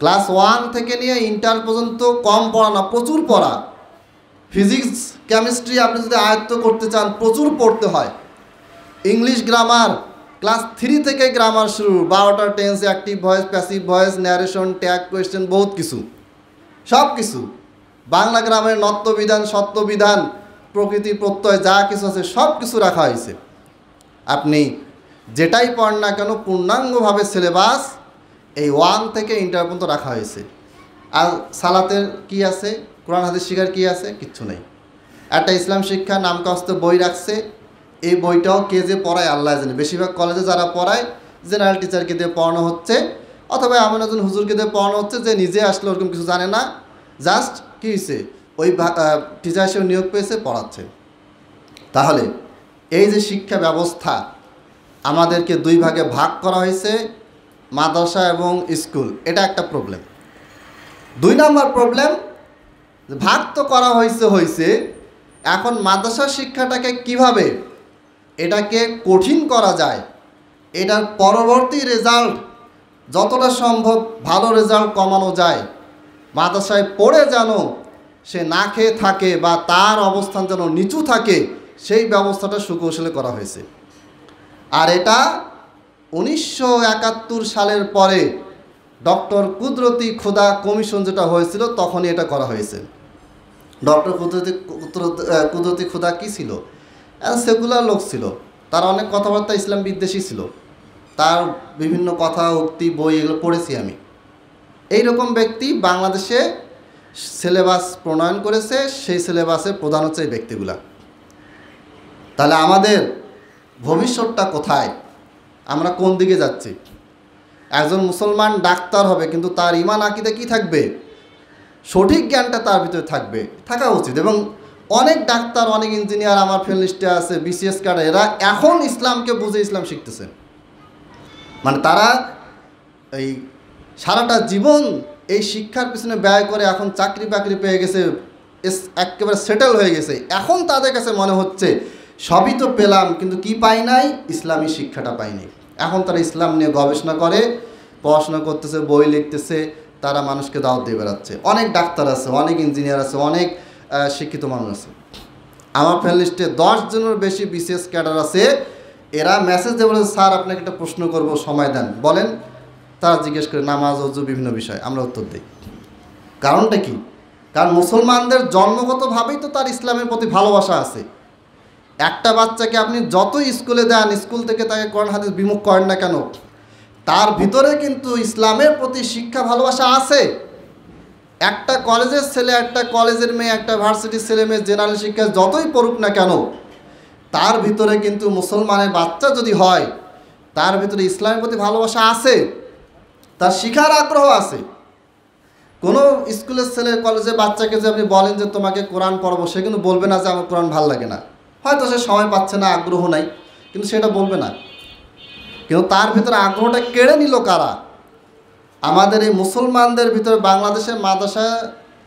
ক্লাস 1 থেকে নিয়ে ইন্টার পর্যন্ত কম পড়া না, প্রচুর পড়া। ফিজিক্স কেমিস্ট্রি আপনি যদি আয়ত্ত করতে চান প্রচুর পড়তে হয়। ইংলিশ গ্রামার ক্লাস 3 থেকে গ্রামার শুরু, 12টা tense, active voice, passive voice, narration, tag, question, বহুত কিছু, সব কিছু। বাংলা গ্রামের নত্যবিধান, সত্যবিধান, প্রকৃতি, প্রত্যয়, যা কিছু আছে সব কিছু রাখা হয়েছে। আপনি যেটাই পড়েন না কেন পূর্ণাঙ্গভাবে সিলেবাস এই 1 থেকে ইন্টার পর্যন্ত রাখা হয়েছে। আর সালাতের কি আছে, কোরআন হাদিস শিখার কি আছে? কিচ্ছু নেই। একটা ইসলাম শিক্ষা নামকাস্ত বই রাখছে, এই বইটাও কে যে পড়ায় আল্লাহ জানে। বেশিরভাগ কলেজে যারা পড়ায় জেনারেল টিচারকে দিয়ে পড়ানো হচ্ছে, অথবা এমন একজন হুজুরকে দিয়ে পড়ানো হচ্ছে যে নিজে আসলে ওরকম কিছু জানে না, জাস্ট কী হয়েছে ওই টিচার হিসেবে নিয়োগ পেয়েছে, পড়াচ্ছে। তাহলে এই যে শিক্ষা ব্যবস্থা আমাদেরকে 2 ভাগে ভাগ করা হয়েছে, মাদ্রাসা এবং স্কুল, এটা একটা প্রবলেম। 2 নম্বর প্রবলেম, ভাগ তো করা হয়েছে, এখন মাদ্রাসা শিক্ষাটাকে কিভাবে এটাকে কঠিন করা যায়, এটার পরবর্তী রেজাল্ট যতটা সম্ভব ভালো রেজাল্ট কমানো যায়, মাদ্রাসায় পড়ে যেন সে না খেয়ে থাকে বা তার অবস্থান যেন নিচু থাকে, সেই ব্যবস্থাটা সুকৌশলে করা হয়েছে। আর এটা 1971 সালের পরে ডক্টর কুদরতি খুদা কমিশন যেটা হয়েছিল তখনই এটা করা হয়েছে। ডক্টর কুদরতি খুদা কী ছিল? সেকুলার লোক ছিল, তার অনেক কথাবার্তা ইসলাম বিদ্বেষী ছিল, তার বিভিন্ন কথা, উক্তি, বই এগুলো পড়েছি আমি। এইরকম ব্যক্তি বাংলাদেশে সিলেবাস প্রণয়ন করেছে, সেই সিলেবাসে প্রধান হচ্ছে এই ব্যক্তিগুলা। তাহলে আমাদের ভবিষ্যৎটা কোথায়? আমরা কোন দিকে যাচ্ছি? একজন মুসলমান ডাক্তার হবে, কিন্তু তার ঈমান আকীদা কী থাকবে? সঠিক জ্ঞানটা তার ভিতরে থাকা উচিত। এবং অনেক ডাক্তার, অনেক ইঞ্জিনিয়ার আমার ফ্রেন্ড লিস্টে আছে, বিসিএস ক্যাডার, এরা এখন ইসলামকে বুঝে ইসলাম শিখতেছে। মানে তারা এই সারাটা জীবন এই শিক্ষার পিছনে ব্যয় করে এখন চাকরি বাকরি পেয়ে গেছে, একেবারে সেটেল হয়ে গেছে। এখন তাদের কাছে মনে হচ্ছে সবই তো পেলাম, কিন্তু কি পাই নাই? ইসলামী শিক্ষাটা পাইনি। এখন তারা ইসলাম নিয়ে গবেষণা করে, পড়াশোনা করতেছে, বই লিখতেছে, তারা মানুষকে দাওয়াত দিয়ে বেড়াচ্ছে। অনেক ডাক্তার আছে, অনেক ইঞ্জিনিয়ার আছে, অনেক শিক্ষিত মানুষ আছে। আমার ফ্রেন্ড লিস্টে 10 জনের বেশি বিসিএস ক্যাডার আছে। এরা মেসেজ দিয়ে বলেছে, স্যার আপনাকে একটা প্রশ্ন করব, সময় দেন, বলেন। তারা জিজ্ঞেস করে নামাজ, ওযু, বিভিন্ন বিষয়, আমরা উত্তর দিই। কারণটা কি? কারণ মুসলমানদের জন্মগতভাবেই তো তার ইসলামের প্রতি ভালোবাসা আছে। একটা বাচ্চাকে আপনি যতই স্কুলে দেন, স্কুল থেকে তাকে কোরআন হাদিস বিমুখ করেন না কেন, তার ভিতরে কিন্তু ইসলামের প্রতি শিক্ষা ভালোবাসা আছে। একটা কলেজের ছেলে, একটা কলেজের মেয়ে, একটা ভার্সিটির ছেলে মেয়ে জেনারেল শিক্ষা যতই পড়ুক না কেন, তার ভিতরে কিন্তু মুসলমানের বাচ্চা যদি হয়, তার ভিতরে ইসলামের প্রতি ভালোবাসা আছে, তার শিখার আগ্রহ আছে। কোনো স্কুলের ছেলে, কলেজের বাচ্চাকে যে আপনি বলেন যে তোমাকে কোরআন পড়াবো, সে কিন্তু বলবে না যে আমার কোরআন ভালো লাগে না। হয়তো সে সময় পাচ্ছে না, আগ্রহ নাই, কিন্তু সেটা বলবে না। কিন্তু তার ভিতরে আগ্রহটা কেড়ে নিল কারা? আমাদের এই মুসলমানদের ভিতরে বাংলাদেশের মাদ্রাসা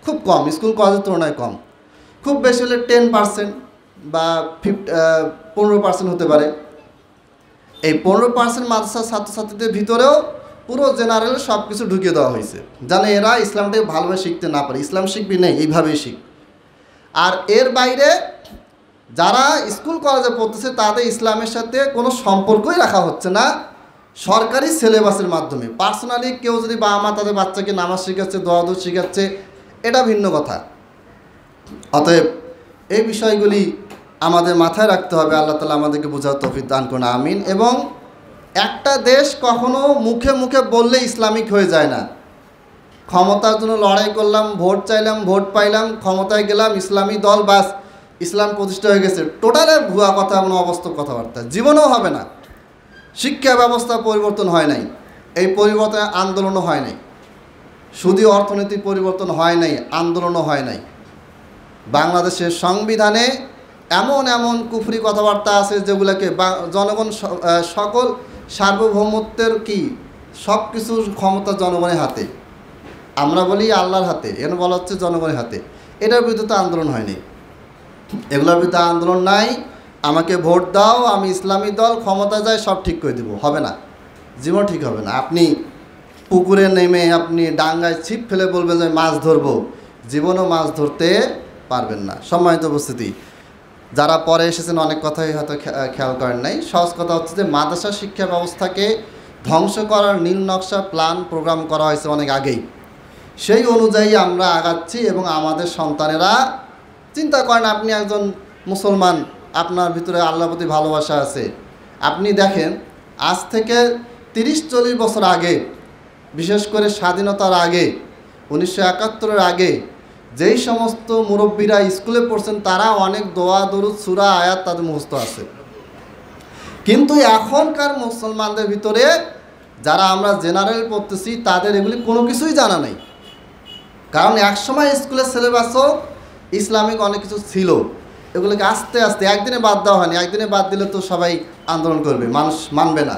খুব কম, স্কুল কলেজের তুলনায় কম। খুব বেশি হলে 10% বা 15% হতে পারে। এই 15% মাদ্রাসার ছাত্রছাত্রীদের ভিতরেও পুরো জেনারেল সব কিছু ঢুকিয়ে দেওয়া হয়েছে, জানে এরা ইসলামটাকে ভালোভাবে শিখতে না পারে। ইসলাম শিখবি নেই, এইভাবেই শিখ। আর এর বাইরে যারা স্কুল কলেজে পড়তেছে তাদের ইসলামের সাথে কোনো সম্পর্কই রাখা হচ্ছে না, সরকারি সিলেবাসের মাধ্যমে। পার্সোনালি কেউ যদি বাবা মা তাদের বাচ্চাকে নামাজ শেখাচ্ছে, দোয়া দরুদ শেখাচ্ছে, এটা ভিন্ন কথা। অতএব এই বিষয়গুলি আমাদের মাথায় রাখতে হবে। আল্লাহ তাআলা আমাদেরকে বোঝার তৌফিক দান করুন, আমিন। এবং একটা দেশ কখনো মুখে মুখে বললে ইসলামিক হয়ে যায় না। ক্ষমতার জন্য লড়াই করলাম, ভোট চাইলাম, ভোট পাইলাম, ক্ষমতায় গেলাম, ইসলামী দল, বাস ইসলাম প্রতিষ্ঠা হয়ে গেছে, টোটালে ভুয়া কথা, এবং অবাস্তব কথাবার্তা, জীবনেও হবে না। শিক্ষা ব্যবস্থা পরিবর্তন হয় নাই, এই পরিবর্তন আন্দোলনও হয় নাই, শুধু অর্থনৈতিক পরিবর্তন হয় নাই, আন্দোলনও হয় নাই। বাংলাদেশের সংবিধানে এমন এমন কুফরি কথাবার্তা আছে যেগুলোকে জনগণ সকল সার্বভৌমত্বের কি সব কিছুর ক্ষমতা জনগণের হাতে। আমরা বলি আল্লাহর হাতে, এখানে বলা হচ্ছে জনগণের হাতে। এটার বিরুদ্ধে তো আন্দোলন হয়নি, এগুলোর বিরুদ্ধে আন্দোলন নাই। আমাকে ভোট দাও, আমি ইসলামী দল ক্ষমতা যাই, সব ঠিক করে দেবো, হবে না। জীবন ঠিক হবে না। আপনি পুকুরে নেমে আপনি ডাঙ্গায় ছিপ ফেলে বলবেন যে মাছ ধরবো, জীবনও মাছ ধরতে পারবেন না। সম্মানিত উপস্থিতি, যারা পরে এসেছেন অনেক কথাই হয়তো খেয়াল করেন নাই। সহজ কথা হচ্ছে যে মাদ্রাসা শিক্ষা ব্যবস্থাকে ধ্বংস করার নীল নকশা প্ল্যান প্রোগ্রাম করা হয়েছে অনেক আগেই। সেই অনুযায়ী আমরা আগাচ্ছি এবং আমাদের সন্তানেরা চিন্তা করেন, আপনি একজন মুসলমান, আপনার ভিতরে আল্লাহর প্রতি ভালোবাসা আছে। আপনি দেখেন আজ থেকে 30-40 বছর আগে, বিশেষ করে স্বাধীনতার আগে 1971-এর আগে যেই সমস্ত মুরব্বীরা স্কুলে পড়ছেন তারা অনেক দোয়া দরুদ সূরা আয়াত তাদের মুখস্থ আছে। কিন্তু এখনকার মুসলমানদের ভিতরে যারা আমরা জেনারেল পড়তেছি তাদের এগুলি কোনো কিছুই জানা নেই। কারণ একসময় স্কুলের সিলেবাসও ইসলামিক অনেক কিছু ছিল, এগুলোকে আস্তে আস্তে একদিনে বাদ দেওয়া হয়নি। একদিনে বাদ দিলে তো সবাই আন্দোলন করবে, মানুষ মানবে না।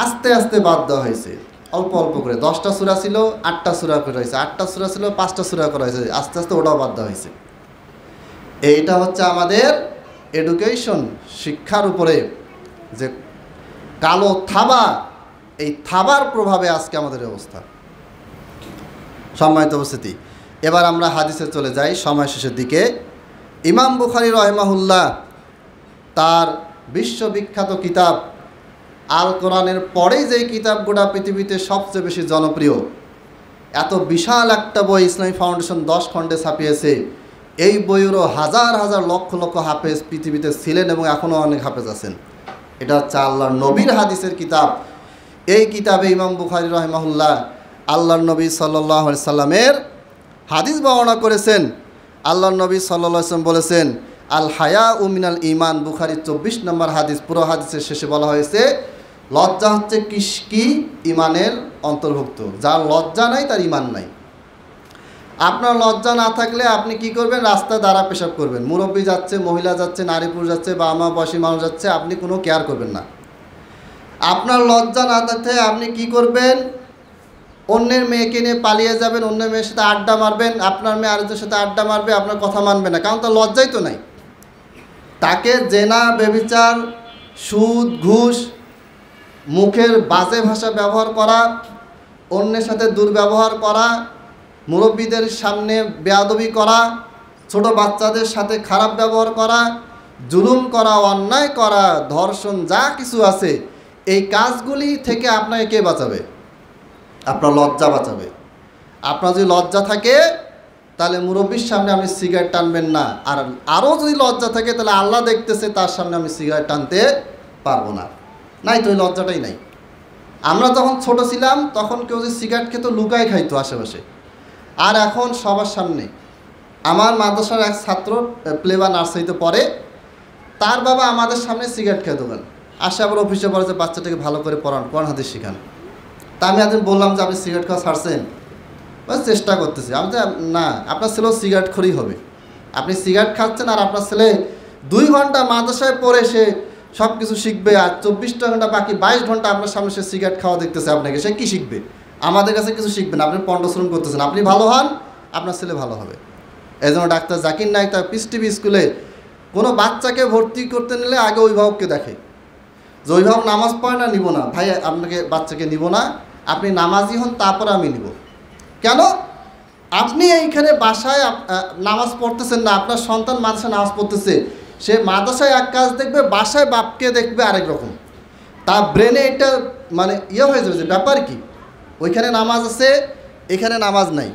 আস্তে আস্তে বাদ দেওয়া হয়েছে অল্প অল্প করে। 10টা সূরা ছিল 8টা সূরা করা হয়েছে, 8টা সূরা ছিল 5টা সূরা করা হয়েছে, আস্তে আস্তে ওটাও বাদ দেওয়া হয়েছে। এইটা হচ্ছে আমাদের এডুকেশন, শিক্ষার উপরে যে কালো থাবা, এই থাবার প্রভাবে আজকে আমাদের অবস্থা। সম্মানিত উপস্থিতি, এবার আমরা হাদিসে চলে যাই সময় শেষের দিকে। ইমাম বুখারী রাহিমাহুল্লাহ তার বিশ্ববিখ্যাত কিতাব আল কোরআনের পরেই যেই কিতাব গোটা পৃথিবীতে সবচেয়ে বেশি জনপ্রিয়, এত বিশাল একটা বই ইসলামী ফাউন্ডেশন 10 খণ্ডে ছাপিয়েছে। এই বইয়েরও হাজার হাজার লক্ষ লক্ষ হাফেজ পৃথিবীতে ছিলেন এবং এখনও অনেক হাফেজ আছেন। এটা হচ্ছে আল্লাহর নবীর হাদিসের কিতাব। এই কিতাবে ইমাম বুখারী রাহিমাহুল্লাহ আল্লাহর নবী সাল্লাল্লাহু আলাইহি সাল্লামের হাদিস বর্ণনা করেছেন। আল্লাহর নবী সাল্লাল্লাহু আলাইহি সাল্লাম বলেছেন, আল হায়া উ মিনাল ইমান। বুখারীর 24 নম্বর হাদিস। পুরো হাদিসের শেষে বলা হয়েছে লজ্জা হচ্ছে কি ইমানের অন্তর্ভুক্ত। যার লজ্জা নাই তার ইমান নাই। আপনার লজ্জা না থাকলে আপনি কি করবেন? রাস্তায় দাঁড়া পেশাব করবেন। মুরব্বী যাচ্ছে, মহিলা যাচ্ছে, নারী পুরুষ যাচ্ছে, বা আমার বয়সী মানুষ যাচ্ছে, আপনি কোনো কেয়ার করবেন না। আপনার লজ্জা না থাকতে আপনি কি করবেন? অন্যের মেয়েকে নিয়ে পালিয়ে যাবেন, অন্যের মেয়ের সাথে আড্ডা মারবেন, আপনার মেয়ে আরেকজনের সাথে আড্ডা মারবে, আপনার কথা মানবে না, কারণ তার লজ্জাই তো নাই। তাকে জেনা, ব্যভিচার, সুদ, ঘুষ, মুখের বাজে ভাষা ব্যবহার করা, অন্যের সাথে দুর্ব্যবহার করা, মুরব্বীদের সামনে বেয়াদবি করা, ছোট বাচ্চাদের সাথে খারাপ ব্যবহার করা, জুলুম করা, অন্যায় করা, ধর্ষণ, যা কিছু আছে, এই কাজগুলি থেকে আপনাকে কে বাঁচাবে? আপনার লজ্জা বাঁচাবে। আপনার যদি লজ্জা থাকে তাহলে মুরব্বীর সামনে আপনি সিগারেট টানবেন না। আর আরও যদি লজ্জা থাকে তাহলে আল্লাহ দেখতেছে, তার সামনে আমি সিগারেট টানতে পারবো না। নাই তো, ওই লজ্জাটাই নাই। আমরা যখন ছোট ছিলাম তখন কেউ যদি সিগারেট খেত লুকায় খাইতো আশেপাশে, আর এখন সবার সামনে। আমার মাদ্রাসার এক ছাত্র প্লে বা নার্সারিতে পড়ে, তার বাবা আমাদের সামনে সিগারেট খেয়ে দোকান আসে, আবার অফিসে পড়ে যে বাচ্চাটাকে ভালো করে পড়ান, কোরআন হাদিস শিখান। তা আমি একদিন বললাম যে আপনি সিগারেট খাওয়া ছাড়ছেন? চেষ্টা করতেছি। আমি তো না, আপনার ছেলেও সিগারেট খড়ি হবে। আপনি সিগারেট খাচ্ছেন আর আপনার ছেলে 2 ঘন্টা মাদ্রাসায় পড়ে সে সব কিছু শিখবে, আর 24টা ঘন্টা বাকি 22 ঘন্টা আপনার সামনে সে সিগারেট খাওয়া দেখতেছে আপনাকে, সে কী শিখবে? আমাদের কাছে কিছু শিখবেন। আপনি পণ্ডশ্রম করতেছেন। আপনি ভালো হন, আপনার ছেলে ভালো হবে। এই জন্য ডাক্তার জাকির নায়েক তার পিস টিভি স্কুলে কোনো বাচ্চাকে ভর্তি করতে নিলে আগে অভিভাবককে দেখে, যে অভিভাবক নামাজ পড়ে না, নিব না ভাই, আপনাকে বাচ্চাকে নিব না, আপনি নামাজি হন, তারপরে আমি নিব। কেন? আপনি এইখানে বাসায় নামাজ পড়তেছেন না, আপনার সন্তান মাদ্রাসায় নামাজ পড়তেছে, সে মাদ্রাসায় এক কাজ দেখবে, বাসায় বাপকে দেখবে আরেক রকম। তার ব্রেনে এটা মানে হয়ে যাবে যে ব্যাপার কি, ওইখানে নামাজ আছে, এখানে নামাজ নাই,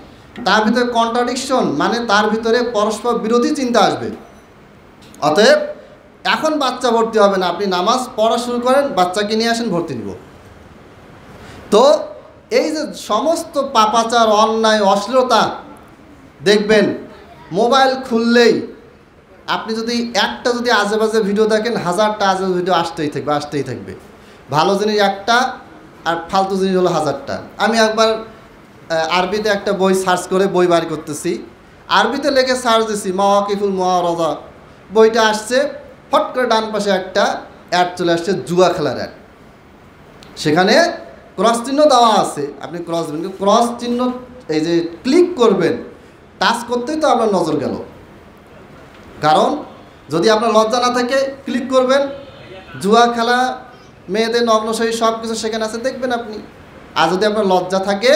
তার ভিতরে কন্ট্রাডিকশন, মানে তার ভিতরে পরস্পর বিরোধী চিন্তা আসবে। অতএব এখন বাচ্চা ভর্তি হবে না, আপনি নামাজ পড়া শুরু করেন, বাচ্চাকে নিয়ে আসেন, ভর্তি নিব। তো এই যে সমস্ত পাপাচার, অন্যায়, অশ্লীলতা দেখবেন মোবাইল খুললেই। আপনি যদি একটা যদি আজে বাজে ভিডিও দেখেন, 1000টা আজে ভিডিও আসতেই থাকবে। ভালো জিনিস একটা, আর ফালতু জিনিস হলো 1000টা। আমি একবার আরবিতে একটা বই সার্চ করে বই বার করতেছি, আরবিতে লিখে সার্চ দিছি মাওয়াকিফুল মুআরাদা, বইটা আসছে, ফট করে ডান পাশে একটা অ্যাড চলে আসছে, জুয়া খেলার অ্যাড। সেখানে ক্রস চিহ্ন দেওয়া আছে, আপনি ক্রস দেবেন, ক্রস চিহ্ন এই যে ক্লিক করবেন, টাচ করতেই তো আপনার নজর গেল। কারণ যদি আপনার লজ্জা না থাকে ক্লিক করবেন, জুয়া খেলা মেয়েদের নগ্ন শরীর সব কিছু সেখানে আছে, দেখবেন আপনি। আর যদি আপনার লজ্জা থাকে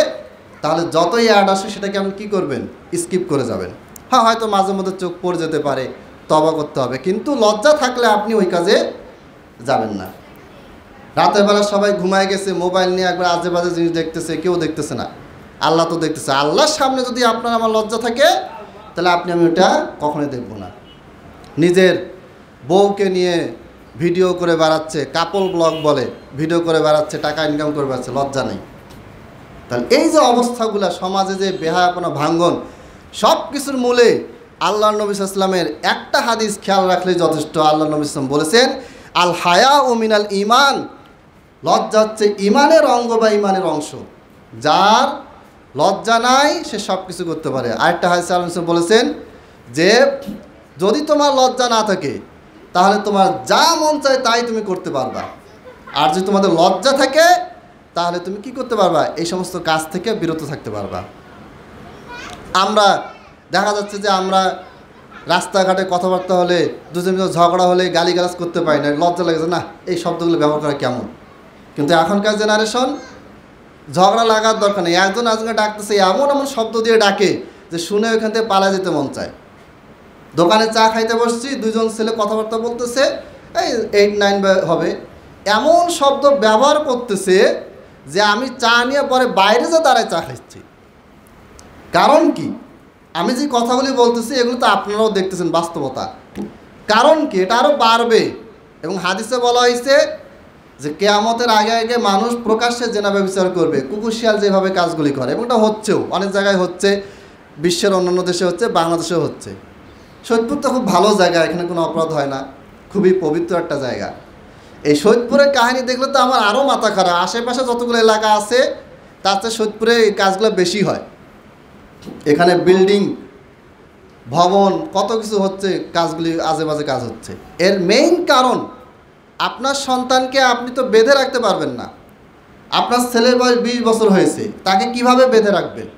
তাহলে যতই অ্যাড আসে সেটাকে আপনি কী করবেন, স্কিপ করে যাবেন। হ্যাঁ, হয়তো মাঝে মধ্যে চোখ পড়ে যেতে পারে, তওবা করতে হবে, কিন্তু লজ্জা থাকলে আপনি ওই কাজে যাবেন না। রাতের বেলা সবাই ঘুমায় গেছে, মোবাইল নিয়ে একবার আজে বাজে জিনিস দেখতেছে, কেউ দেখতেছে না, আল্লাহ তো দেখতেছে। আল্লাহর সামনে যদি আপনার আমার লজ্জা থাকে তাহলে আপনি আমি ওটা কখনোই দেখব না। নিজের বউকে নিয়ে ভিডিও করে বেড়াচ্ছে, কাপল ব্লগ বলে, ভিডিও করে বেড়াচ্ছে, টাকা ইনকাম করে বেড়াচ্ছে, লজ্জা নেই। তাহলে এই যে অবস্থাগুলো, সমাজে যে বেহায়াপনা ভাঙ্গন, সব কিছুর মূলে আল্লাহ নবী সাল্লাল্লাহু আলাইহি ওয়াসাল্লামের একটা হাদিস খেয়াল রাখলেই যথেষ্ট। আল্লাহ নবী সাল্লাল্লাহু আলাইহি ওয়াসাল্লাম বলেছেন, আল হায়া ও মিনাল ইমান, লজ্জা হচ্ছে ইমানের অঙ্গ বা ইমানের অংশ। যার লজ্জা নাই সে সব কিছু করতে পারে। আরেকটা হাদিসে আল্লাহ নবী বলেছেন যে যদি তোমার লজ্জা না থাকে তাহলে তোমার যা মন চায় তাই তুমি করতে পারবা, আর যদি তোমাদের লজ্জা থাকে তাহলে তুমি কি করতে পারবা, এই সমস্ত কাজ থেকে বিরত থাকতে পারবা। আমরা দেখা যাচ্ছে যে আমরা রাস্তাঘাটে কথাবার্তা হলে, দুজন ঝগড়া হলে গালিগালাজ করতে পারি না, লজ্জা লাগে যে না এই শব্দগুলো ব্যবহার করা কেমন। কিন্তু এখনকার জেনারেশন ঝগড়া লাগার দরকার নেই, একজন একজনকে ডাকতেছে, এমন এমন শব্দ দিয়ে ডাকে যে শুনে ওইখান থেকে পালা যেতে মন চায়। দোকানে চা খাইতে বসছি, দুজন ছেলে কথাবার্তা বলতেছে, এই 8-9 হবে, এমন শব্দ ব্যবহার করতেছে যে আমি চা নিয়ে পরে বাইরে যে দাঁড়ায় চা খাচ্ছি। কারণ কি? আমি যে কথাগুলি বলতেছি এগুলো তো আপনারাও দেখতেছেন বাস্তবতা। কারণ কি? এটা আরও বাড়বে। এবং হাদিসে বলা হয়েছে যে কিয়ামতের আগে আগে মানুষ প্রকাশ্যে জেনা ব্যভিচার করবে, কুকুর শিয়াল যেভাবে কাজগুলি করে, এবং এটা হচ্ছেও, অনেক জায়গায় হচ্ছে, বিশ্বের অন্যান্য দেশে হচ্ছে, বাংলাদেশেও হচ্ছে। সৈয়দপুর তো খুব ভালো জায়গা, এখানে কোনো অপরাধ হয় না, খুবই পবিত্র একটা জায়গা। এই সৈয়দপুরের কাহিনী দেখলে তো আমার আরও মাথা খারাপ। আশেপাশে যতগুলো এলাকা আছে তার চেয়ে সৈয়দপুরে এই কাজগুলো বেশি হয়। এখানে বিল্ডিং, ভবন, কত কিছু হচ্ছে, কাজগুলি আজে বাজে কাজ হচ্ছে। এর মেইন কারণ আপনার সন্তানকে আপনি তো বেঁধে রাখতে পারবেন না। আপনার ছেলের বয়স 20 বছর হয়েছে, তাকে কিভাবে বেঁধে রাখবেন?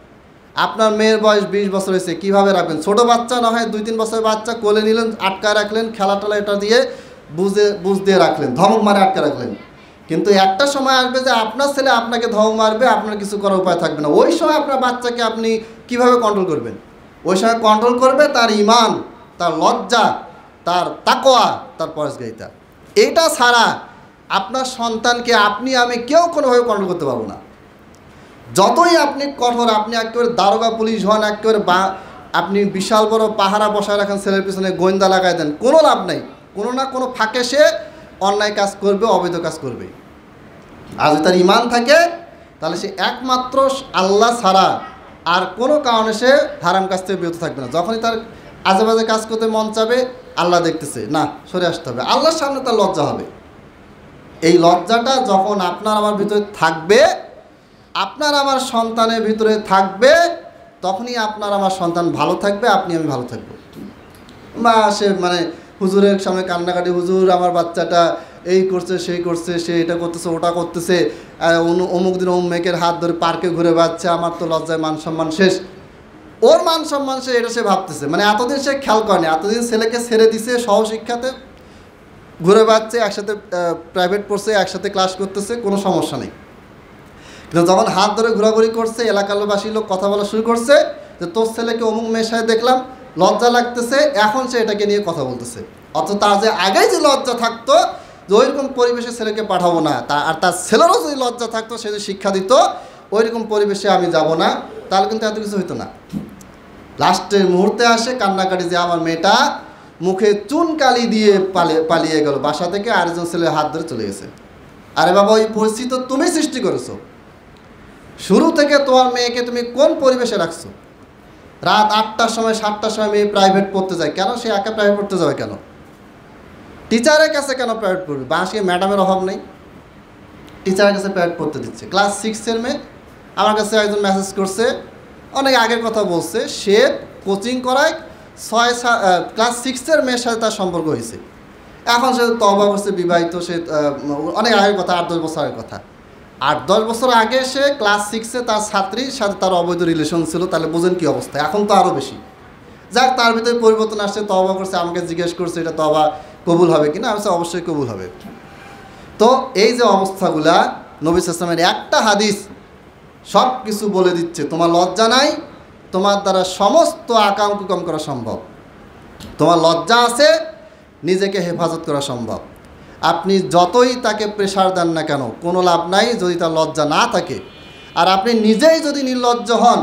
আপনার মেয়ের বয়স 20 বছর হয়েছে, কীভাবে রাখবেন? ছোটো বাচ্চা না হয় 2-3 বছরের বাচ্চা কোলে নিলেন, আটকায় রাখলেন, খেলা টেলা এটা দিয়ে বুঝ দিয়ে রাখলেন, ধমক মারে আটকে রাখলেন। কিন্তু একটা সময় আসবে যে আপনার ছেলে আপনাকে ধমক মারবে, আপনার কিছু করার উপায় থাকবে না। ওই সময় আপনার বাচ্চাকে আপনি কিভাবে কন্ট্রোল করবেন? ওই সময় কন্ট্রোল করবে তার ঈমান, তার লজ্জা, তার তাকওয়া, তার পরহেজগারিতা। এইটা ছাড়া আপনার সন্তানকে আপনি আমি কেউ কোনোভাবে কন্ট্রোল করতে পারবো না। যতই আপনি কঠোর, আপনি একেবারে দারোগা পুলিশ হন, একেবারে আপনি বিশাল বড় পাহারা বসায় রাখেন, ছেলের পিছনে গোয়েন্দা লাগাই দেন, কোনো লাভ নেই। কোনো না কোনো ফাঁকে সে অন্যায় কাজ করবে, অবৈধ কাজ করবে। আর যদি তার ঈমান থাকে তাহলে সে একমাত্র আল্লাহ ছাড়া আর কোনো কারণে সে হারাম কাজ থেকে বিরত থাকবে না। যখনই তার আজেবাজে কাজ করতে মন চাবে, আল্লাহ দেখতেছে, না সরে আসতে হবে, আল্লাহর সামনে তার লজ্জা হবে। এই লজ্জাটা যখন আপনার আমার ভিতরে থাকবে, আপনার আমার সন্তানের ভিতরে থাকবে, তখনই আপনার আমার সন্তান ভালো থাকবে, আপনি আমি ভালো থাকবো। মা সে মানে হুজুরের সামনে কান্নাকাটি, হুজুর আমার বাচ্চাটা এই করছে, সেই করছে, সে এটা করতেছে, ওটা করতেছে, অমুক দিন অমুক মেয়েকের হাত ধরে পার্কে ঘুরে বেড়াচ্ছে, আমার তো লজ্জায় মান সম্মান শেষ। ওর মান সম্মান সে এটা সে ভাবতেছে, মানে এতদিন সে খেয়াল করেনি, এতদিন ছেলেকে ছেড়ে দিছে, সহশিক্ষাতে ঘুরে বেড়াচ্ছে, একসাথে প্রাইভেট পড়ছে, একসাথে ক্লাস করতেছে, কোনো সমস্যা নেই। কিন্তু যখন হাত ধরে ঘোরাঘুরি করছে, এলাকাবাসীর লোক কথা বলা শুরু করছে যে তোর ছেলেকে অমুক মেয়ের সাথে দেখলাম, লজ্জা লাগতেছে, এখন সে এটাকে নিয়ে কথা বলতেছে। অথচ তার যে আগেই যে লজ্জা থাকতো যে ওইরকম পরিবেশে ছেলেকে পাঠাবো না, আর তার ছেলেরও যদি লজ্জা থাকতো, সে যদি শিক্ষা দিত ওইরকম পরিবেশে আমি যাব না, তাহলে কিন্তু এত কিছু হইতো না। লাস্টের মুহূর্তে আসে কান্নাকাটি যে আমার মেয়েটা মুখে চুন কালি দিয়ে পালিয়ে গেল বাসা থেকে, আরেকজন ছেলে হাত ধরে চলে গেছে। আরে বাবা, ওই পরিস্থিতি তো তুমি সৃষ্টি করেছো। শুরু থেকে তোমার মেয়েকে তুমি কোন পরিবেশে রাখছো? রাত 8টার সময় 7টার সময় মেয়ে প্রাইভেট পড়তে যায়, কেন? সে একা প্রাইভেট পড়তে যাবে কেন? টিচারের কাছে কেন প্রাইভেট পড়বে? বাসে ম্যাডামের অভাব নেই, টিচারের কাছে প্রাইভেট পড়তে দিচ্ছে। ক্লাস 6-এর মেয়ে আমার কাছে একজন মেসেজ করছে, অনেক আগের কথা বলছে, সে কোচিং করায় ক্লাস 6-এর মেয়ের সাথে তার সম্পর্ক হয়েছে। এখন সে তওবা করছে, বিবাহিত, সে অনেক আগের কথা, 8-10 বছর আগের কথা। 8-10 বছর আগে সে ক্লাস 6-এ তার ছাত্রীর সাথে তার অবৈধ রিলেশন ছিল, তাহলে বোঝেন কী অবস্থা। এখন তো আরও বেশি। যাক, তার ভিতরে পরিবর্তন আসছে, তওবা করছে, আমাকে জিজ্ঞেস করছে এটা তওবা কবুল হবে কিনা। আমি অবশ্যই কবুল হবে। তো এই যে অবস্থাগুলা, নবী সাল্লাল্লাহু আলাইহি ওয়াসাল্লামের একটা হাদিস সব কিছু বলে দিচ্ছে। তোমার লজ্জা নাই, তোমার দ্বারা সমস্ত আকাম কুকাম করা সম্ভব। তোমার লজ্জা আছে, নিজেকে হেফাজত করা সম্ভব। আপনি যতই তাকে প্রেশার দেন না কেন, কোনো লাভ নাই যদি তার লজ্জা না থাকে। আর আপনি নিজেই যদি নির্লজ্জ হন,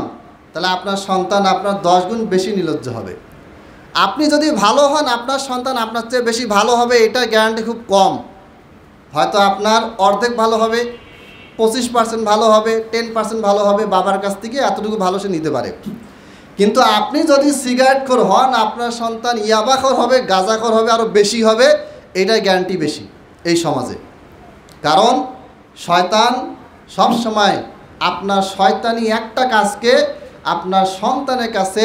তাহলে আপনার সন্তান আপনার 10 গুণ বেশি নির্লজ্জ হবে। আপনি যদি ভালো হন, আপনার সন্তান আপনার চেয়ে বেশি ভালো হবে, এটা গ্যারান্টি খুব কম। হয়তো আপনার অর্ধেক ভালো হবে, 25% ভালো হবে, 10% ভালো হবে, বাবার কাছ থেকে এতটুকু ভালো সে নিতে পারে। কিন্তু আপনি যদি সিগারেটখোর হন, আপনার সন্তান ইয়াবাখোর হবে, গাঁজাখোর হবে, আরও বেশি হবে, এটার গ্যারান্টি বেশি এই সমাজে। কারণ শয়তান সবসময় আপনার শয়তানি একটা কাজকে আপনার সন্তানের কাছে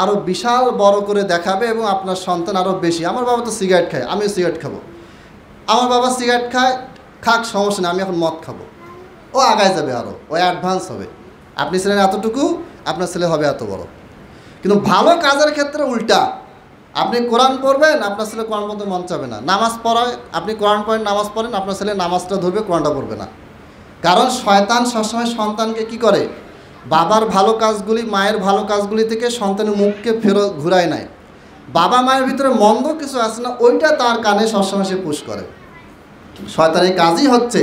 আরও বিশাল বড় করে দেখাবে এবং আপনার সন্তান আরও বেশি। আমার বাবা তো সিগারেট খায়, আমিও সিগারেট খাবো। আমার বাবা সিগারেট খায়, খাক, সমস্যা নেই, আমি এখন মদ খাবো। ও আগায় যাবে, আরও ও অ্যাডভান্স হবে। আপনি ছিলেন এতটুকু, আপনার ছেলে হবে এত বড়। কিন্তু ভালো কাজের ক্ষেত্রে উল্টা। আপনি কোরআন পড়বেন, আপনার ছেলে কোরআন পড়তে মন চাবে না। নামাজ পড়ায়, আপনি কোরআন পড়েন, নামাজ পড়েন, আপনার ছেলে নামাজটা ধরবে, কোরআনটা পড়বে না। কারণ শয়তান সবসময় সন্তানকে কি করে, বাবার ভালো কাজগুলি, মায়ের ভালো কাজগুলি থেকে সন্তানের মুখকে ফেরত ঘুরায় নেয়। বাবা মায়ের ভিতরে মন্দ কিছু আছে না, ওইটা তার কানে সবসময় সে পুশ করে। শয়তানের কাজই হচ্ছে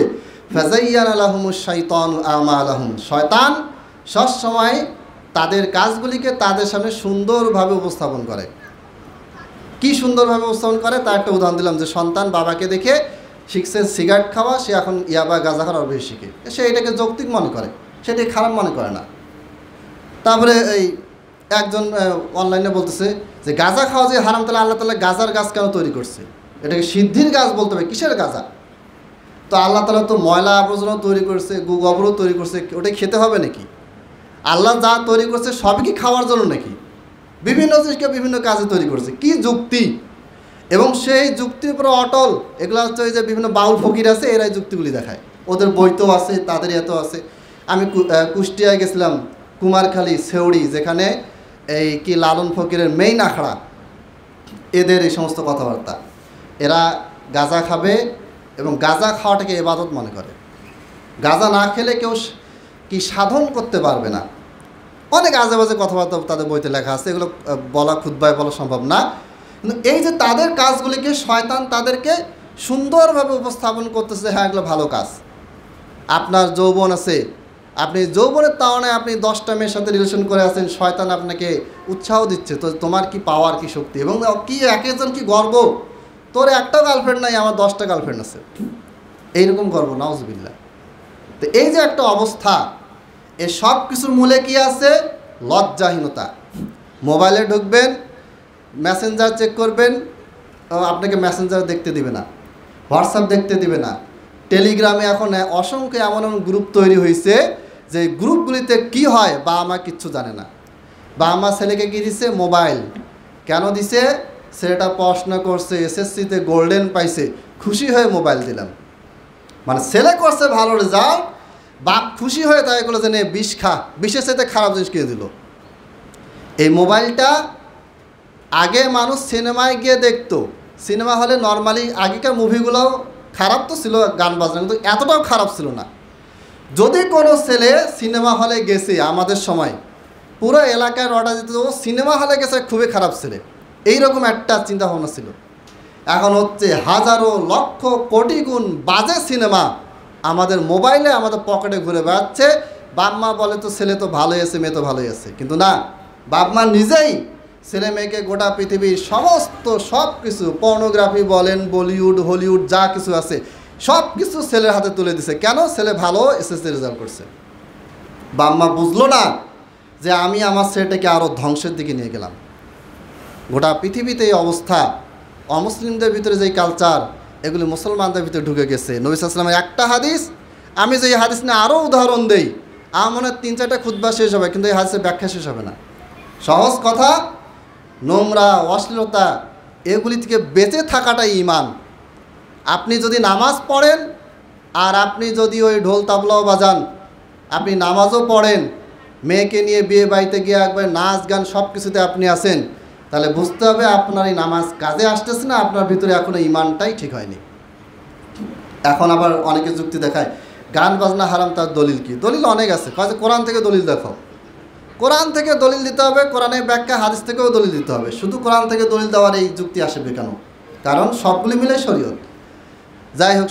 ফাযায়্যানা লাহুমুশ শাইতানু আমালাহুম। শয়তান সবসময় তাদের কাজগুলিকে তাদের সামনে সুন্দরভাবে উপস্থাপন করে। কি সুন্দরভাবে উপস্থাপন করে তার একটা উদাহরণ দিলাম, যে সন্তান বাবাকে দেখে শিখছে সিগারেট খাওয়া, সে এখন ইয়াবা গাঁজা খাওয়ার আরও বেশি শিখে। সে এটাকে যৌক্তিক মনে করে, সেটাকে খারাপ মনে করে না। তারপরে এই একজন অনলাইনে বলতেছে যে গাঁজা খাওয়া যে হারাম, তাহলে আল্লাহ তাআলা গাঁজার গাছ কেন তৈরি করছে? এটাকে সিদ্ধির গাছ বলতে হবে, কিসের গাঁজা? তো আল্লাহ তাআলা তো ময়লা আবর্জনা তৈরি করছে, গোবরও তৈরি করছে, ওটাই খেতে হবে নাকি? আল্লাহ যা তৈরি করছে সবই কি খাওয়ার জন্য নাকি? বিভিন্ন জিনিসকে বিভিন্ন কাজে তৈরি করছে, কি যুক্তি! এবং সেই যুক্তির উপর অটল। এগুলো হচ্ছে ওই যে বিভিন্ন বাউল ফকির আছে, এরাই যুক্তিগুলি দেখায়। ওদের বইতেও আছে, তাদের এত আছে। আমি কুষ্টিয়ায় গেছিলাম, কুমারখালী, সেউড়ি, যেখানে এই কি লালন ফকিরের মেইন আখড়া, এদের এই সমস্ত কথাবার্তা। এরা গাঁজা খাবে এবং গাঁজা খাওয়াটাকে ইবাদত মনে করে। গাঁজা না খেলে কেউ কি সাধন করতে পারবে না। অনেক আজে বাজে কথাবার্তা তাদের বইতে লেখা আছে, এগুলো বলা খুতবায় বলা সম্ভব না। কিন্তু এই যে তাদের কাজগুলিকে শয়তান তাদেরকে সুন্দরভাবে উপস্থাপন করতেছে, হ্যাঁ এগুলো ভালো কাজ। আপনার যৌবন আছে, আপনি যৌবনের তাড়নায় আপনি 10টা মেয়ের সাথে রিলেশন করে আছেন, শয়তান আপনাকে উৎসাহ দিচ্ছে, তো তোমার কি পাওয়ার, কি শক্তি, এবং কি এক একজন কি গর্ব, তোর একটা গার্লফ্রেন্ড নাই, আমার 10টা গার্লফ্রেন্ড আছে, এইরকম গর্ব, নাউজুবিল্লাহ। তো এই যে একটা অবস্থা, এ সব কিছুর মূলে কি আছে? লজ্জাহীনতা। মোবাইলে ঢুকবেন, মেসেঞ্জার চেক করবেন, আপনাকে মেসেঞ্জার দেখতে দিবে না, হোয়াটসঅ্যাপ দেখতে দিবে না। টেলিগ্রামে এখন অসংখ্য এমন এমন গ্রুপ তৈরি হয়েছে যে গ্রুপগুলিতে কি হয় বা আমার কিচ্ছু জানে না। বা আমার ছেলেকে কি দিছে? মোবাইল। কেন দিছে? ছেলেটা পড়াশোনা করছে, এসএসসিতে গোল্ডেন পাইছে, খুশি হয়ে মোবাইল দিলাম। মানে ছেলে করছে ভালো রেজাল্ট, বাপ খুশি হয়ে তাই এগুলো যে বিষ খা, বিষের সাথে খারাপ জিনিস কিনে দিল। এই মোবাইলটা আগে মানুষ সিনেমায় গিয়ে দেখতো, সিনেমা হলে নর্মালি আগেকার মুভিগুলোও খারাপ তো ছিল, গান বাজনা, কিন্তু এতটাও খারাপ ছিল না। যদি কোনো ছেলে সিনেমা হলে গেছে আমাদের সময়, পুরো এলাকায় রটা যেত, ও সিনেমা হলে গেছে, খুবই খারাপ ছেলে, এইরকম একটা চিন্তা ভাবনা ছিল। এখন হচ্ছে হাজারো লক্ষ কোটি গুণ বাজে সিনেমা আমাদের মোবাইলে, আমাদের পকেটে ঘুরে বেড়াচ্ছে। বাপ মা বলে তো ছেলে তো ভালোই আছে, মেয়ে তো ভালোই আছে, কিন্তু না, বাপ মা নিজেই ছেলে মেয়েকে গোটা পৃথিবীর সমস্ত সব কিছু, পর্নোগ্রাফি বলেন, বলিউড, হলিউড, যা কিছু আছে সব কিছু ছেলের হাতে তুলে দিছে। কেন? ছেলে ভালো এসএসসি রেজাল্ট করছে। বাপ মা বুঝলো না যে আমি আমার ছেলেটাকে আরও ধ্বংসের দিকে নিয়ে গেলাম। গোটা পৃথিবীতে এই অবস্থা, অমুসলিমদের ভিতরে যেই কালচার, এগুলি মুসলমানদের ভিতরে ঢুকে গেছে। নবী সাল্লাল্লাহু আলাইহি ওয়াসাল্লামের একটা হাদিস, আমি যে হাদিস নিয়ে আরও উদাহরণ দেই, আমার মনে হয় 3-4টা খুতবা শেষ হবে, কিন্তু এই হাদিসের ব্যাখ্যা শেষ হবে না। সহজ কথা, নোংরা, অশ্লীলতা, এগুলি থেকে বেঁচে থাকাটাই ঈমান। আপনি যদি নামাজ পড়েন আর আপনি যদি ওই ঢোল তাবলাও বাজান, আপনি নামাজও পড়েন, মেয়েকে নিয়ে বিয়ে বাড়িতে গিয়ে একবার নাচ গান সব কিছুতে আপনি আছেন, তাহলে বুঝতে হবে আপনার এই নামাজ কাজে আসতেছে না, আপনার ভিতরে এখনও ঈমানটাই ঠিক হয়নি। এখন আবার অনেকে যুক্তি দেখায় গান বাজনা হারাম, তার দলিল কি? দলিল অনেক আছে, কাজে কোরআন থেকে দলিল দেখো। কোরআন থেকে দলিল দিতে হবে, কোরআনের ব্যাখ্যা, হাদিস থেকেও দলিল দিতে হবে। শুধু কোরআন থেকে দলিল দেওয়ার এই যুক্তি আসবে কেন? কারণ সবগুলি মিলে শরীয়ত। যাই হোক,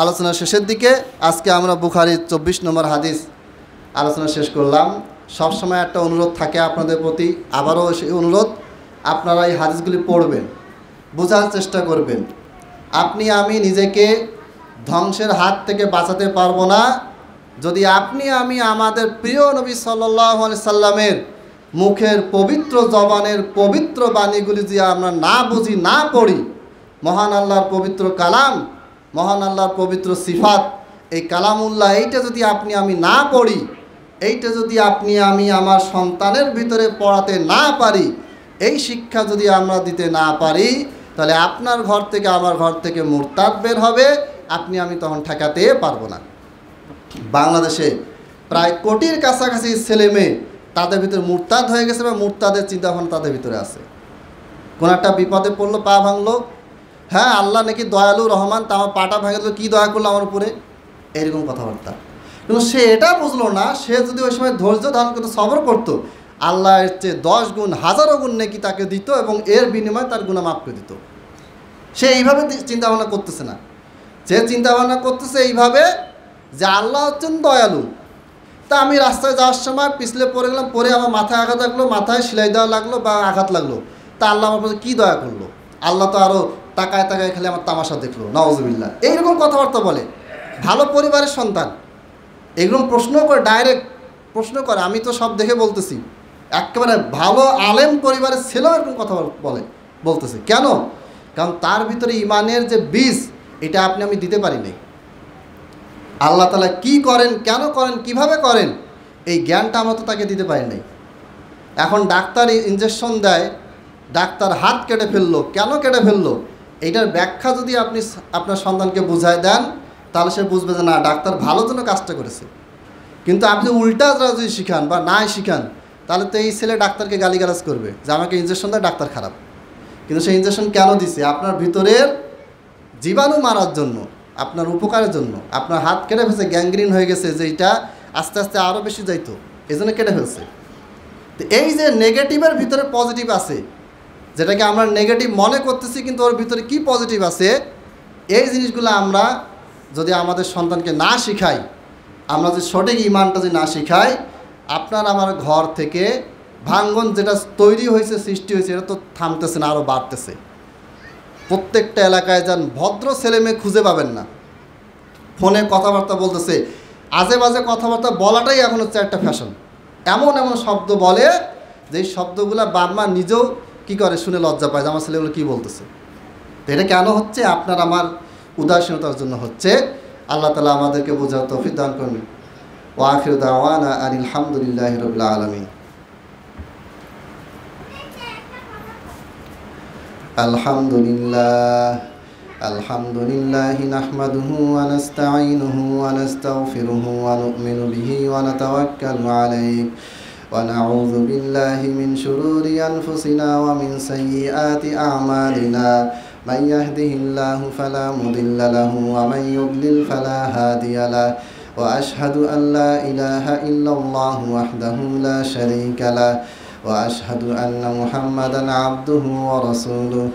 আলোচনার শেষের দিকে আজকে আমরা বুখারীর 24 নম্বর হাদিস আলোচনা শেষ করলাম। সবসময় একটা অনুরোধ থাকে আপনাদের প্রতি, আবারও সেই অনুরোধ, আপনারা এই হাদিসগুলি পড়বেন, বোঝার চেষ্টা করবেন। আপনি আমি নিজেকে ধ্বংসের হাত থেকে বাঁচাতে পারবো না যদি আপনি আমি আমাদের প্রিয় নবী সাল্লাল্লাহু আলাইহি সাল্লামের মুখের পবিত্র জবানের পবিত্র বাণীগুলি যে আমরা না বুঝি, না পড়ি। মহান আল্লাহর পবিত্র কালাম, মহান আল্লাহর পবিত্র সিফাত, এই কালামুল্লাহ, এইটা যদি আপনি আমি না পড়ি, এইটা যদি আপনি আমি আমার সন্তানের ভিতরে পড়াতে না পারি, এই শিক্ষা যদি আমরা দিতে না পারি, তাহলে আপনার ঘর থেকে আমার ঘর থেকে মুরতাদ বের হবে, আপনি আমি তখন ঠেকাতে পারবো না। বাংলাদেশে প্রায় কোটির কাছাকাছি ছেলে মেয়ে তাদের ভিতরে মুরতাদ হয়ে গেছে বা মুরতাদের চিন্তাভাবনা তাদের ভিতরে আছে। কোনো একটা বিপদে পড়লো, পা ভাঙলো, হ্যাঁ আল্লাহ নাকি দয়ালু রহমান, তা আমার পাটা ভেঙে দিল, কী দয়া করলো আমার উপরে, এরকম কথাবার্তা। কিন্তু সে এটা বুঝলো না, সে যদি ওই সময় ধৈর্য ধারণ করতো, সবর করতো, আল্লাহর চেয়ে 10 গুণ 1000 গুণ নাকি তাকে দিত এবং এর বিনিময়ে তার গুনাহ মাফ করে দিত। সে এইভাবে চিন্তাভাবনা করতেছে না, সে চিন্তাভাবনা করতেছে এইভাবে যে আল্লাহ হচ্ছেন দয়ালু। তা আমি রাস্তায় যাওয়ার সময় পিছলে পড়ে গেলাম, পরে আমার মাথায় আঘাত লাগলো, মাথায় সেলাই দেওয়া লাগলো বা আঘাত লাগলো, তা আল্লাহ আমার প্রতি কী দয়া করলো, আল্লাহ তো আরও তাকায় তাকায় খালি আমার তামাশা দেখলো, নাউজুবিল্লাহ, এইরকম কথাবার্তা বলে। ভালো পরিবারের সন্তান এরকম প্রশ্ন করে, ডাইরেক্ট প্রশ্ন করে, আমি তো সব দেখে বলতেছি, একেবারে ভালো আলেম পরিবারের ছেলেও এরকম কথা বলতেছে। কেন? কারণ তার ভিতরে ইমানের যে বীজ, এটা আপনি আমি দিতে পারি নাই। আল্লাহ তাআলা কি করেন, কেন করেন, কিভাবে করেন, এই জ্ঞানটা আমরা তো তাকে দিতে পারি নাই। এখন ডাক্তার ইনজেকশন দেয়, ডাক্তার হাত কেটে ফেললো, কেন কেটে ফেললো, এইটার ব্যাখ্যা যদি আপনি আপনার সন্তানকে বুঝায় দেন, তাহলে সে বুঝবে যে না, ডাক্তার ভালো জন্য কাজটা করেছে। কিন্তু আপনি উল্টা যদি শিখান বা নাই শিখান, তাহলে তো এই ছেলে ডাক্তারকে গালিগালাজ করবে যে আমাকে ইনজেকশন দেয়, ডাক্তার খারাপ। কিন্তু সেই ইনজেকশন কেন দিছে? আপনার ভিতরের জীবাণু মারার জন্য, আপনার উপকারের জন্য। আপনার হাত কেটে ফেলছে, গ্যাংগ্রিন হয়ে গেছে, যে এটা আস্তে আস্তে আরও বেশি যাইতো, এই জন্য কেটে ফেলছে। তো এই যে নেগেটিভের ভিতরে পজিটিভ আছে, যেটাকে আমরা নেগেটিভ মনে করতেছি, কিন্তু ওর ভিতরে কি পজিটিভ আছে, এই জিনিসগুলো আমরা যদি আমাদের সন্তানকে না শিখাই, আমরা যদি সঠিক ইমানটা যদি না শিখাই, আপনার আমার ঘর থেকে ভাঙ্গন যেটা তৈরি হয়েছে, সৃষ্টি হয়েছে, এটা তো থামতেছে না, আরও বাড়তেছে। প্রত্যেকটা এলাকায় যান, ভদ্র ছেলে মেয়ে খুঁজে পাবেন না। ফোনে কথাবার্তা বলতেছে, আজে বাজে কথাবার্তা বলাটাই এখন হচ্ছে একটা ফ্যাশন। এমন এমন শব্দ বলে যে শব্দগুলো বাপ মা নিজেও কী করে, শুনে লজ্জা পায় যে আমার ছেলেগুলো কী বলতেছে। তো এটা কেন হচ্ছে? আপনার আমার উদাসীনতার জন্য হচ্ছে। আল্লাহ তাআলা আমাদেরকে বোঝার তৌফিক দান করুন। ওয়া আখিরু দাওয়ানা আনিল হামদুলিল্লাহি রাব্বিল আলামিন। আলহামদুলিল্লাহি নাহমাদুহু ওয়া নাস্তাঈনুহু ওয়া নাস্তাগফিরুহু ওয়া নু'মিনু বিহি ওয়া নাতাওয়াক্কালু আলাইহি ওয়া নাউযু বিল্লাহি মিন শুরুরি আনফুসিনা ওয়া মিন সাইয়্যাতি আ'মালিনা। من يهده الله فلا مضل له ومن يضلل فلا هادي له وأشهد أن لا إله إلا الله وحده لا شريك له وأشهد أن محمدا عبده ورسوله.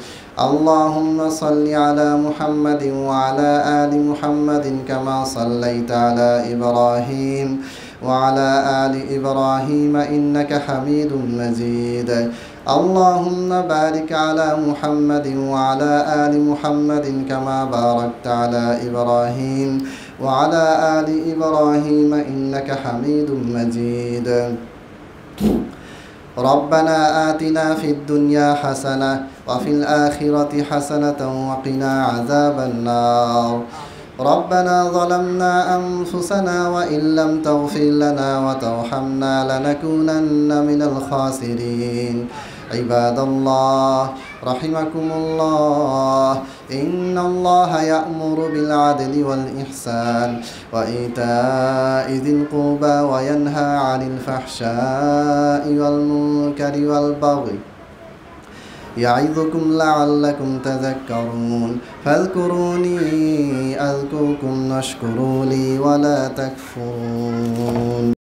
اللهم صل على محمد وعلى آل محمد كما صليت على إبراهيم وعلى آل إبراهيم إنك حميد مجيد. اللهم بارك على محمد وعلى آل محمد كما باركت على إبراهيم وعلى آل إبراهيم إنك حميد مجيد. ربنا آتنا في الدنيا حسنة وفي الآخرة حسنة وقنا عذاب النار. ربنا ظلمنا أنفسنا وإن لم تغفر لنا وترحمنا لنكونن من الخاسرين. عباد الله رحمكم الله، إن الله يأمر بالعدل والإحسان وإيتاء ذي القربى وينهى عن الفحشاء والمنكر والبغي يعظكم لعلكم تذكرون فاذكروني أذكركم واشكروا لي ولا تكفرون